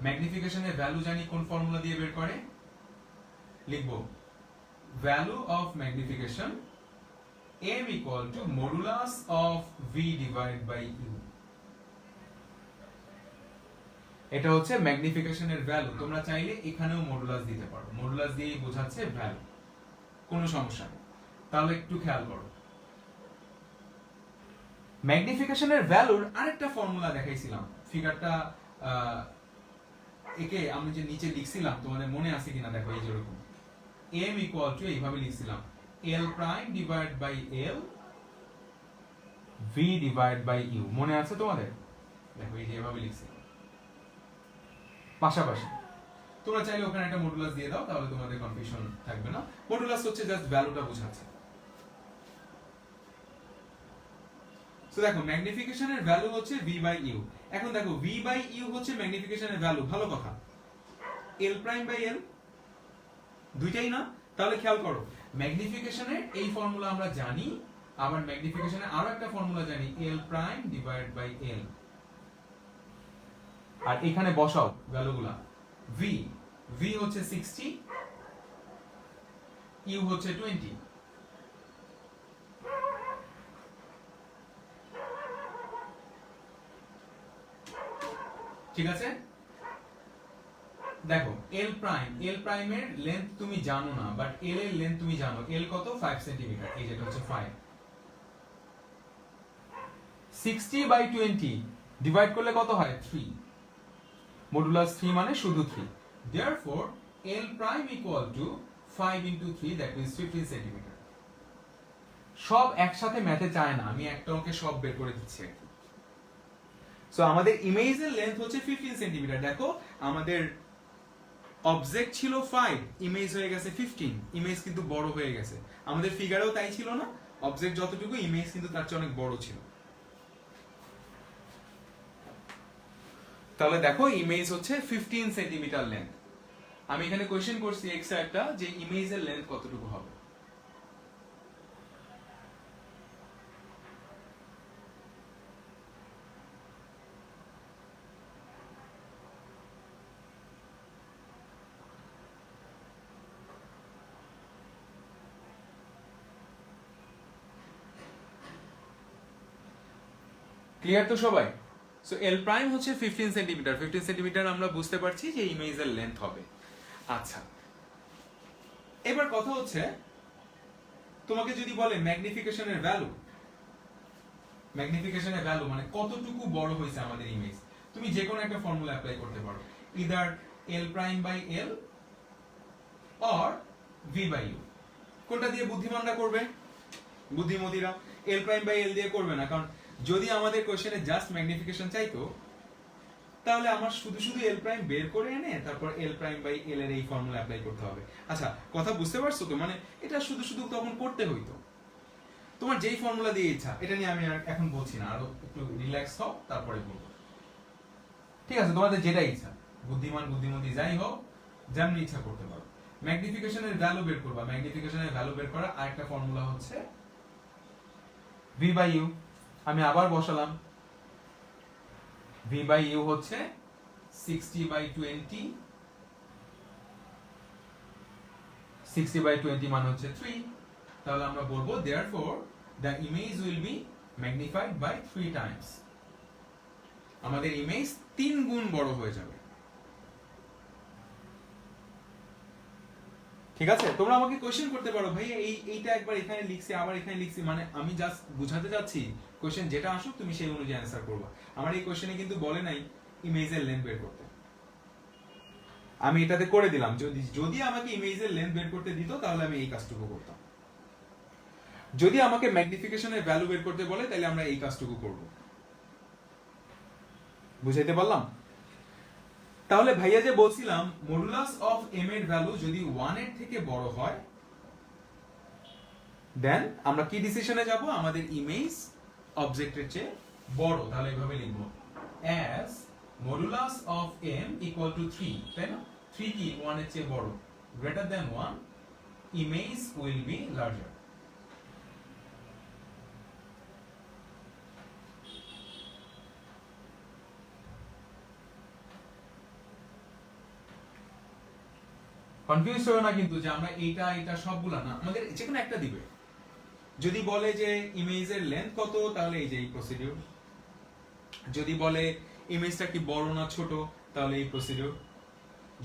ম্যাগনিফিকেশনের ভ্যালু জানি কোন ফর্মুলা দিয়ে বের করে, লিখব value of magnification m equal to modulus of v divided by u। এটা হচ্ছে ম্যাগনিফিকেশনের ভ্যালু, তোমরা চাইলে এখানেও মডুলাস দিতে পারো, মডুলাস দিয়েই বোঝাচ্ছে ভ্যালু, কোনো সমস্যা নেই। তাহলে একটু খেয়াল করো, ম্যাগনিফিকেশনের ভ্যালুর আরেকটা ফর্মুলা দেখাইছিলাম, ফিগারটা একে আমি যে নিচে লিখছিলাম তোমাদের মনে আছে কিনা দেখো, এই যেরকম m ইকুয়াল টু এইভাবে লিখছিলাম l prime divide by l v divide by u, মনে আছে তোমাদের? দেখো এই যে এভাবে লিখছি পাশাপাশি, তোমরা চাইলে ওখানে একটা মডুলাস দিয়ে দাও, তাহলে তোমাদের কনফিউশন থাকবে না। মডুলাস হচ্ছে জাস্ট ভ্যালুটা বোঝাচ্ছে। সো দেখো ম্যাগনিফিকেশনের ভ্যালু হচ্ছে v বাই u। এখন দেখো v বাই u হচ্ছে ম্যাগনিফিকেশনের ভ্যালু, ভালো কথা, l প্রাইম বাই l দুইটাই না? তাহলে খেয়াল করো ম্যাগনিফিকেশনের এই ফর্মুলা আমরা জানি, আবার ম্যাগনিফিকেশনের আরো একটা ফর্মুলা জানি, l prime divide by l। আর এখানে বসাও ভ্যালুগুলা, v v হচ্ছে 60, u হচ্ছে 20। ঠিক আছে, দেখো l প্রাইমের লেন্থ তুমি জানো না, বাট l এর লেন্থ তুমি জানো, l কত, 5 সেন্টিমিটার, এই যেটা হচ্ছে 5। 60 বাই 20 ডিভাইড করলে কত হয়, 3, মডুলাস 3 মানে শুধু 3, therefore l prime equal to 5 into 3, that means 15 centimetre. সব একসাথে ম্যাথে চায় না, আমি একটা অঙ্কে সব বের করে দিচ্ছি। সো আমাদের ইমেজের লেন্থ হচ্ছে 15 সেন্টিমিটার। দেখো আমাদের অবজেক্ট ছিল 5, ইমেজ হয়ে গেছে 15, ইমেজ কিন্তু বড় হয়ে গেছে। আমাদের ফিগারেও তাই ছিল না, অবজেক্ট যতটুকু, ইমেজ কিন্তু তার চেয়ে অনেক বড় ছিল। তাহলে দেখো ইমেজ হচ্ছে 15 সেন্টিমিটার লেন্থ। আমি এখানে কোশ্চেন করছি এক্সট্রা একটা, যে ইমেজের লেন্থ কতটুকু হবে। ক্লিয়ার তো সবাই? সো এল প্রাইম হচ্ছে 15 সেন্টিমিটার, 15 সেন্টিমিটার আমরা বুঝতে পারছি যে ইমেজের লেন্থ হবে। আচ্ছা এবার কথা হচ্ছে, তোমাকে যদি বলে ম্যাগনিফিকেশনের ভ্যালু, ম্যাগনিফিকেশনের ভ্যালু মানে কতটুকু বড় হয়েছে আমাদের ইমেজ, তুমি যে কোনো একটা ফর্মুলা অ্যাপ্লাই করতে পারো, either l prime by l or v by u. কোনটা দিয়ে বুদ্ধিমানরা করবে? বুদ্ধিমতীরা এল প্রাইম বাই এল দিয়ে করবে না, কারণ যদি আমাদের কোশ্চেনে জাস্ট ম্যাগনিফিকেশন চাইতো তাহলে আমার শুধু শুধু এল প্রাইম বের করে এনে তারপর এল প্রাইম বাই এল এর এই ফর্মুলা অ্যাপ্লাই করতে হবে। আচ্ছা, কথা বুঝতে পারছো তো? মানে এটা শুধু শুধু তখন করতে হইতো। তোমার যেই ফর্মুলা দিয়ে ইচ্ছা, এটা নিয়ে আমি আর এখন বলছি না, আরো একটু রিল্যাক্স হও তারপরে বলবো। ঠিক আছে, তোমাদের যেটা ইচ্ছা, বুদ্ধিমান বুদ্ধিমতী যাই হোক, যেমনি ইচ্ছা করতে পারো। ম্যাগনিফিকেশনের ভ্যালু বের করবা, ম্যাগনিফিকেশনের ভ্যালু বের করার আরেকটা ফর্মুলা হচ্ছে ভি বাই ইউ। আমি আবার বসালাম, ভি বাই ইউ হচ্ছে 60/20, 60/20 মানে হচ্ছে 3। তাহলে আমরা বলবো therefore the image will be magnified by 3 times। আমাদের ইমেজ 3 গুণ বড় হয়ে যাবে। ঠিক আছে, তোমরা আমাকে কোশ্চেন করতে পারো, ভাই এইটা একবার এখানে লিখছি আবার এখানে লিখছি, মানে আমি জাস্ট বুঝাতে যাচ্ছি, কোশ্চেন যেটা আসুক তুমি সেই অনুযায়ী অ্যানসার করবা। আমার এই কোশ্চেনে কিন্তু বলে নাই ইমেজের লেন্থ বের করতে, আমি এটাতে করে দিলাম। যদি আমাকে ইমেজের লেন্থ বের করতে দিত তাহলে আমি এই কাজটুকু করতাম। যদি আমাকে ম্যাগনিফিকেশনের ভ্যালু বের করতে বলে তাহলে আমরা এই কাজটুকু করব। বুঝাইতে পারলাম? তাহলে ভাইয়া যে বলছিলাম মডুলাস অফ এম এর ভ্যালু যদি 1 এর থেকে বড় হয়, দেন আমরা কি ডিসিশনে যাব? আমাদের ইমেজ অবজেক্টের চেয়ে বড়। তাহলে এইভাবে লিখব, as modulus of m equal to 3, তাই না? 3 কি 1 এর চেয়ে বড়, greater than 1, image will be larger। Confuse হও না কিন্তু যে আমরা এইটা সবগুলা না, আমাদের যে কোনো একটা দিবে। যদি বলে যে ইমেজের লেন্থ কত, তাহলে এই যে এই প্রসিডিউর। যদি বলে ইমেজটা কি বড় না ছোট, তাহলে এই প্রসিডিউর।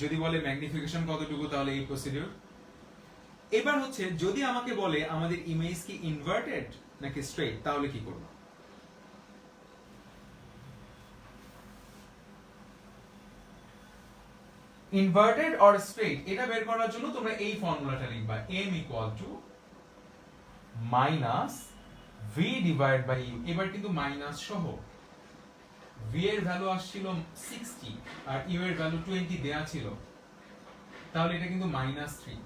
যদি বলে ম্যাগনিফিকেশন কতটুকু, তাহলে এই প্রসিডিউর। এবার হচ্ছে যদি আমাকে বলে আমাদের ইমেজ কি ইনভার্টেড নাকি স্ট্রেট, তাহলে কি করব? ইনভার্টেড অর স্ট্রেট এটা বের করার জন্য তোমরা এই ফর্মুলাটা লিখবা, m equal to minus v divide by u। এবার কিন্তু মাইনাস সহ, v এর ভ্যালু আসছিল 60 আর u এর ভ্যালু 20 দেয়া ছিল, তাহলে এটা কিন্তু -3।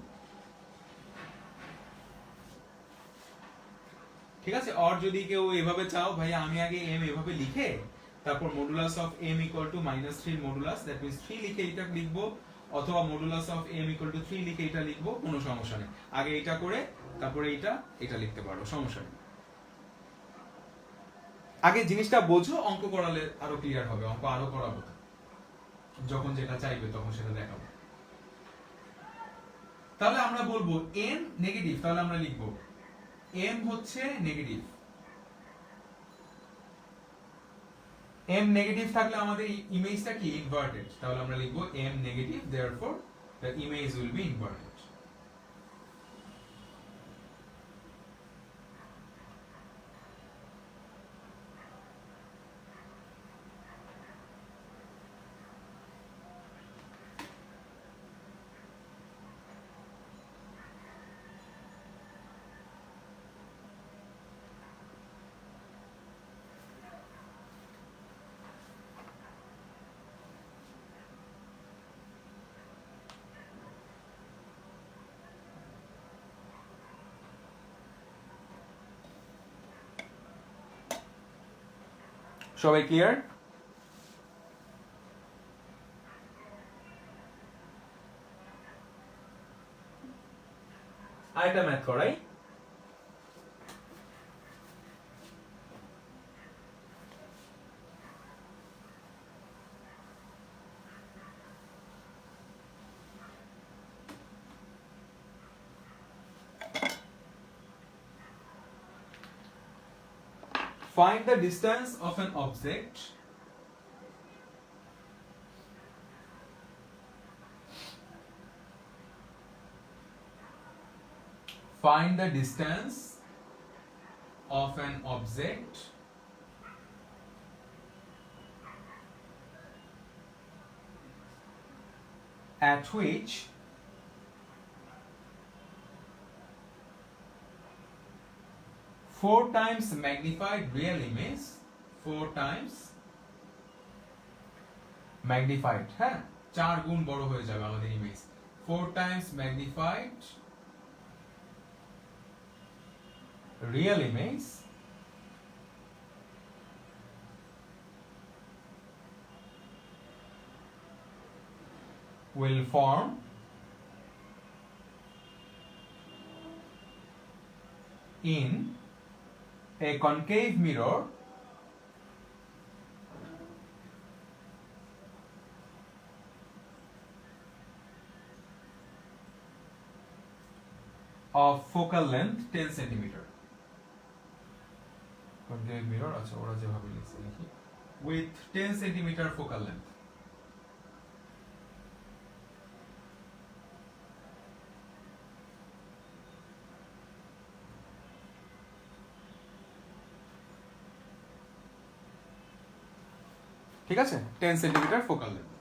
ঠিক আছে, আর যদি কেউ এভাবে চাও, ভাই আমি আগে m এভাবে লিখে তারপর modulus of m equal two -3 modulus, that means 3 লিখে এটা লিখবো, অথবা modulus of m equal two 3 লিখে এটা লিখবো, কোনো সমস্যা নেই। আগে এটা করে তারপরে এটা লিখতে পারো, সমস্যা নেই। আগে জিনিসটা বোঝো, অঙ্ক করালে আরো ক্লিয়ার হবে। অঙ্ক আরো করাবো, যখন যেটা চাইবে তখন সেটা দেখাবো। তাহলে আমরা বলবো m নেগেটিভ, তাহলে আমরা লিখবো m হচ্ছে নেগেটিভ। m নেগেটিভ থাকলে আমাদের ইমেজটা কি ইনভার্টেড, তাহলে আমরা লিখবো m negative, therefore the image will be inverted। সবাই ক্লিয়ার? আরেকটা ম্যাথ করাই। Find the distance of an object find the distance of an object at which four times magnified real image, 4 times magnified, হ্যাঁ 4 গুণ বড় হয়ে যাবে আমাদের image, 4 Times magnified real image will form in a concave mirror of focal length 10 centimeter. Concave mirror, আচ্ছা ওরা যেভাবে লিখছে লিখি, with 10 centimeter focal length. ঠিক আছে, 10 সেন্টিমিটার ফোকাল লেন্থ।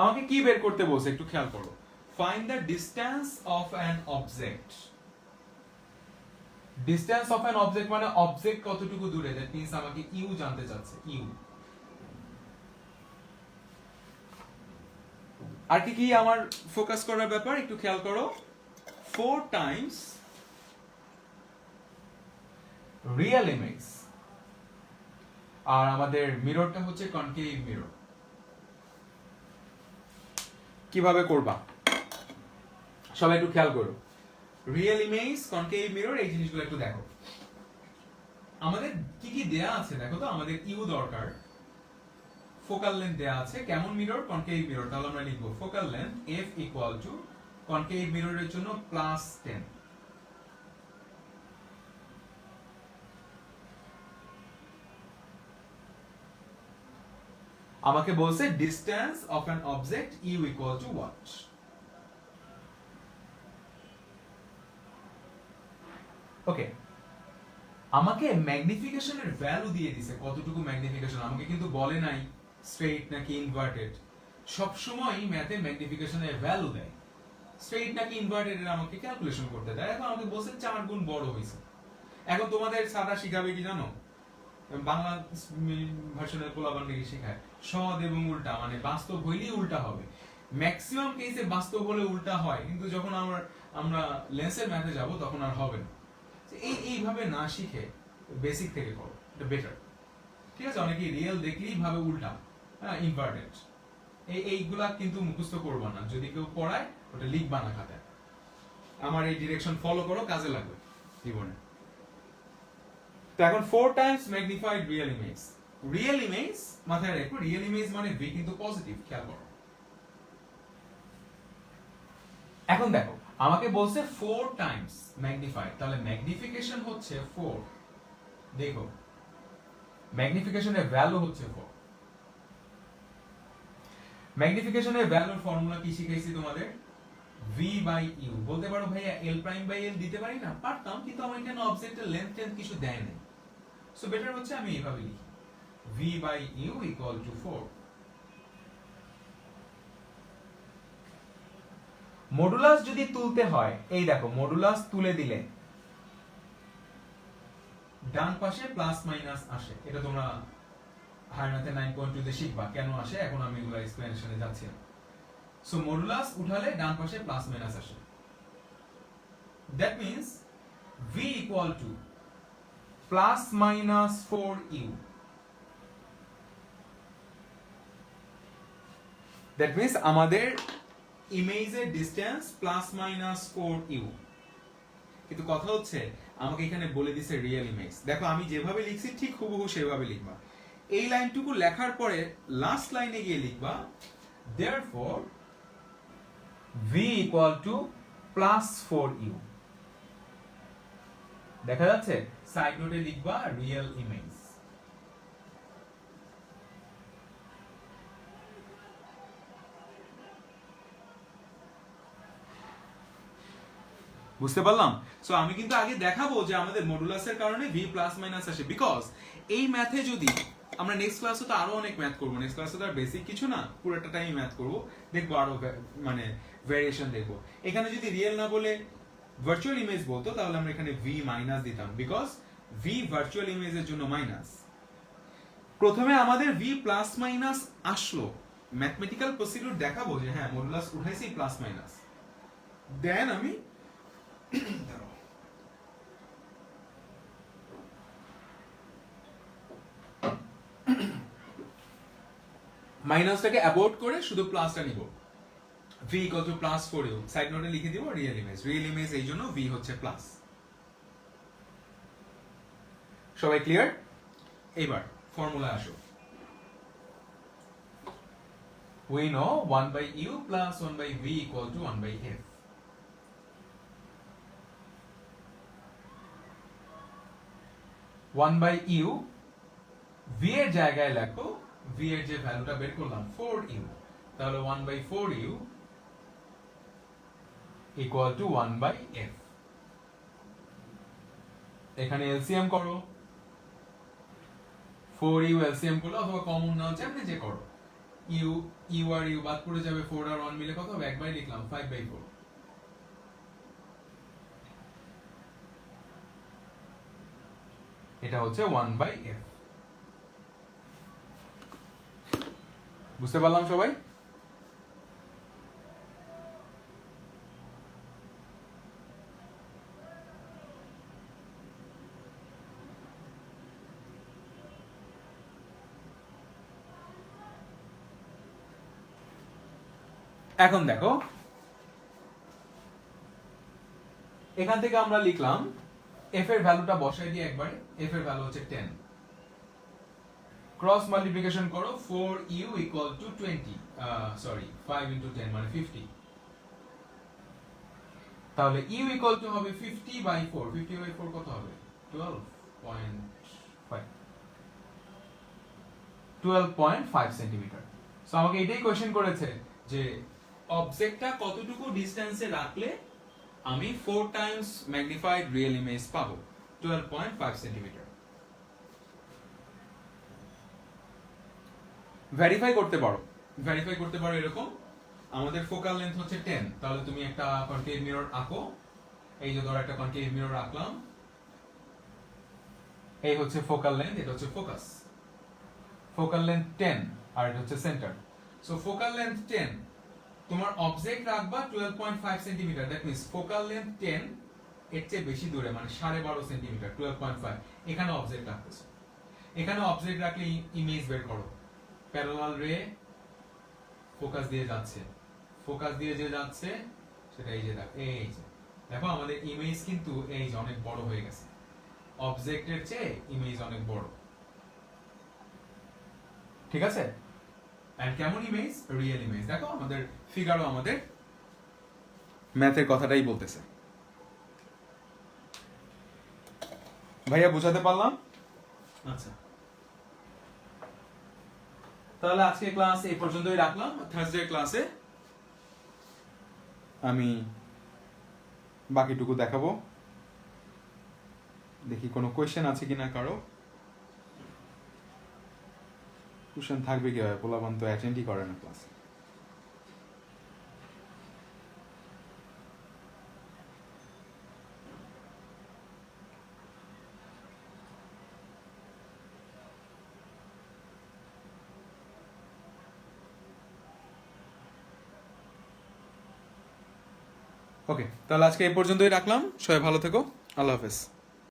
আমাকে কি বের করতে বলছে একটু খেয়াল করো, find the distance of an object. Distance of an object মানে অবজেক্ট কতটুকু দূরে, দ্যাট মিন্স আমাকে ইউ জানতে চাচ্ছে, ইউ। আর কি কি আমার ফোকাস করার ব্যাপার একটু খেয়াল করো, 4 টাইমস রিয়েল ইমেজ, আর আমাদের মিররটা হচ্ছে কনকেভ মিরর। কিভাবে করবা সবাই একটু খেয়াল করো, রিয়েল ইমেজ, কনকেভ মিরর, এই জিনিসগুলো একটু দেখো। আমাদের কি কি দেয়া আছে দেখো তো, আমাদের ইউ দরকার, ফোকাল লেন্থ দেয়া আছে, কেমন মিরর, কনকেভ মিরর, তাহলে আমরা লিখবো focal length f equal to concave মিররের জন্য +10। আমাকে বলছে distance of an object U equal to what. Okay, আমাকে ম্যাগনিফিকেশনের ভ্যালু দিয়ে দিছে, কতটুকু ম্যাগনিফিকেশন, আমাকে কিন্তু বলে নাই স্ট্রেইট নাকি ইনভার্টেড। সব সময় ম্যাথে ম্যাগনিফিকেশনের ভ্যালু দেয়, স্ট্রেইট নাকি ইনভার্টেড এর আমাকে ক্যালকুলেশন করতে দেয়। এখন আমাকে বলছে 4 গুণ বড় হইছে। এখন তোমাদের সাদা শিখাবে কি জানো, বাংলা ভার্সনের পোলাবান কি শেখায়, সদ এবং উল্টা, মানে বাস্তব হইলেই উল্টা হবে। ম্যাক্সিমাম কেসে বাস্তব হলে উল্টা হয়, কিন্তু যখন আমরা লেন্সের ম্যাথে যাব তখন আর হবে না। এইভাবে না শিখে বেসিক থেকে করো, এটা বেটার। ঠিক আছে, অনেকে রিয়েল দেখলেই ভাবে উল্টা, হ্যাঁ ইনভার্টেড, এইগুলা কিন্তু মুখস্থ করবা না, যদি কেউ পড়ায় ওটা লিখবা না খাতায়। আমার এই ডিরেকশন ফলো করো, কাজে লাগবে জীবনে। তো এখন 4 Times magnified real image, real image মাথায় রাখো, রিয়েল ইমেজ মানে ভি কিন্তু পজিটিভ, খেয়াল করো। এখন দেখো আমাকে বলছে 4 টাইমস ম্যাগনিফাইড, তাহলে ম্যাগনিফিকেশন হচ্ছে 4, দেখো ম্যাগনিফিকেশনের ভ্যালু হচ্ছে 4। ম্যাগনিফিকেশনের ভ্যালুর ফর্মুলা কি শিখাইছি তোমাদের, v বাই ইউ। বলতে পারো ভাইয়া l প্রাইম বাই l দিতে পারি না, পারতাম, কিন্তু আমার এখানে অবজেক্টের লেন্থ কিছু দেয় নাই, সো বেটার হচ্ছে আমি এইভাবে লিখি, v by u equal to 4। Modulus যদি তুলতে হয়, এই দেখো মডুলাস তুলে দিলে ডান পাশে প্লাস মাইনাস আসে, এটা তোমরা হায়ার ম্যাথে 9.2 তে শিখবা কেন আসে, এখন আমি এগুলো এক্সপ্লেনেশনে যাচ্ছি না। সো মডুলাস উঠালে ডান পাশে প্লাস মাইনাস আসে, that means v equal two plus minus 4u, that means আমাদের ইমেজের ডিসটেন্স প্লাস মাইনাস 4u। কিন্তু কথা হচ্ছে আমাকে এখানে বলে দিছে রিয়েল ইমেজ। দেখো আমি যেভাবে লিখছি ঠিক হুবহু সেভাবে লিখবা, এই লাইনটুকু লেখার পরে লাস্ট লাইনে গিয়ে লিখবা therefore v equal two plus 4u। দেখা যাচ্ছে, সাইড নোটে লিখবা রিয়েল ইমেজ। বুঝতে পারলাম? সো আমি কিন্তু আগে দেখাবো যে আমাদের মডুলাসের কারণে v প্লাস মাইনাস আসে, বিকজ এই ম্যাথে যদি আমরা নেক্সট ক্লাসে তো আরো অনেক ম্যাথ করব, নেক্সট ক্লাসে তো আর বেসিক কিছু না, পুরোটা টাইম ম্যাথ করব, দেখবো আরো মানে ভেরিয়েশন দেখবো। এখানে যদি রিয়েল না বলে ভার্চুয়াল ইমেজ বলতো তাহলে আমরা এখানে v মাইনাস দিতাম, বিকজ v ভার্চুয়াল ইমেজের জন্য মাইনাস, প্রথমে আমাদের ভি প্লাস মাইনাস আসলো, ম্যাথমেটিক্যাল প্রসিডিউর দেখাবো যে হ্যাঁ মডুলাস উঠাইছি প্লাস মাইনাস, দেন আমি মাইনাসটাকে অ্যাভয়েড করে শুধু প্লাসটা নিব। V equal to plus 4u, side নোটে লিখে দিব রিয়েল ইমেজ, রিয়েল ইমেজ এই জন্য ভি হচ্ছে প্লাস। সবাই ক্লিয়ার? এবার ফর্মুলা আসো। We know 1 by u plus 1 by v equal to 1 by f. One by u, v এর জায়গায় লেখো, v এর যে ভ্যালুটা বের করলাম 4u, তাহলে 1 by 4u equal to 1 by f. এখানে এলসিএম করো, 4u এলসিএম করলো অথবা কমন নাও যেমনি যে করো, u আর u বাদ পড়ে যাবে, 4 আর 1 মিলে কত হবে, 1 বাই লিখলাম 5 by 4। এটা হচ্ছে 1 by f। বুঝতে পারলাম সবাই? এখন দেখো, এখান থেকে আমরা লিখলাম f এর ভ্যালুটা বসাই দিয়ে একবারে, f এর ভ্যালু হচ্ছে 10, ক্রস মাল্টিপ্লিকেশন করো, 4u equal to 20, sorry 5 into 10 মানে 50, তাহলে u ইকুয়াল টু হবে 50 বাই 4, 50 বাই 4 কত হবে, 12.5 সেন্টিমিটার। সো আমাকে এটাই কোশ্চেন করেছে যে অবজেক্টটা কতটুকু ডিসটেন্সে রাখলে আমি 4 টাইমস ম্যাগনিফাইড রিয়েল ইমেজ পাবো, 12.5 সেন্টিমিটার। ভেরিফাই করতে পারো এরকম, আমাদের ফোকাল লেন্থ হচ্ছে 10, তাহলে তুমি একটা কনকেভ মিরর আঁকো, এই যে ধরো একটা কনকেভ মিরর আঁকলাম, এই হচ্ছে ফোকাল লেন্থ, এটা হচ্ছে ফোকাস, ফোকাল লেন্থ 10 আর এটা হচ্ছে সেন্টার। সো ফোকাল লেন্থ 10, তোমার অবজেক্ট রাখবা 12.5 centimetre, that means focal length 10 এর চেয়ে বেশি দূরে, মানে 12.5 সেন্টিমিটার, 12.5 এখানে অবজেক্ট রাখতেছো। এখানে অবজেক্ট রাখলে ইমেজ বের করো, প্যারালাল রে ফোকাস দিয়ে যাচ্ছে, ফোকাস দিয়ে যে যাচ্ছে সেটা এই যে দেখো, এই যে দেখো আমাদের ইমেজ কিন্তু এই যে অনেক বড় হয়ে গেছে, অবজেক্টের চেয়ে ইমেজ অনেক বড়, ঠিক আছে? এন্ড কেমন ইমেজ, রিয়েল ইমেজ। দেখো আমাদের ফিগারও আমাদের ম্যাথের কথাটাই বলতেছে। ভাইয়া বুঝাতে পারলাম? আচ্ছা, তাহলে আজকে ক্লাস এই পর্যন্তই রাখলাম। থার্সডে ক্লাসে আমি বাকিটুকু দেখাবো, দেখি কোনো কোয়েশ্চেন আছে কিনা কারো। কোয়েশ্চেন থাকবে কিভাবে, পোলাপান তো অ্যাটেন্ডই করে না ক্লাসে। ওকে, তাহলে আজকে এই পর্যন্তই রাখলাম, সবাই ভালো থেকো, আল্লাহ হাফেজ।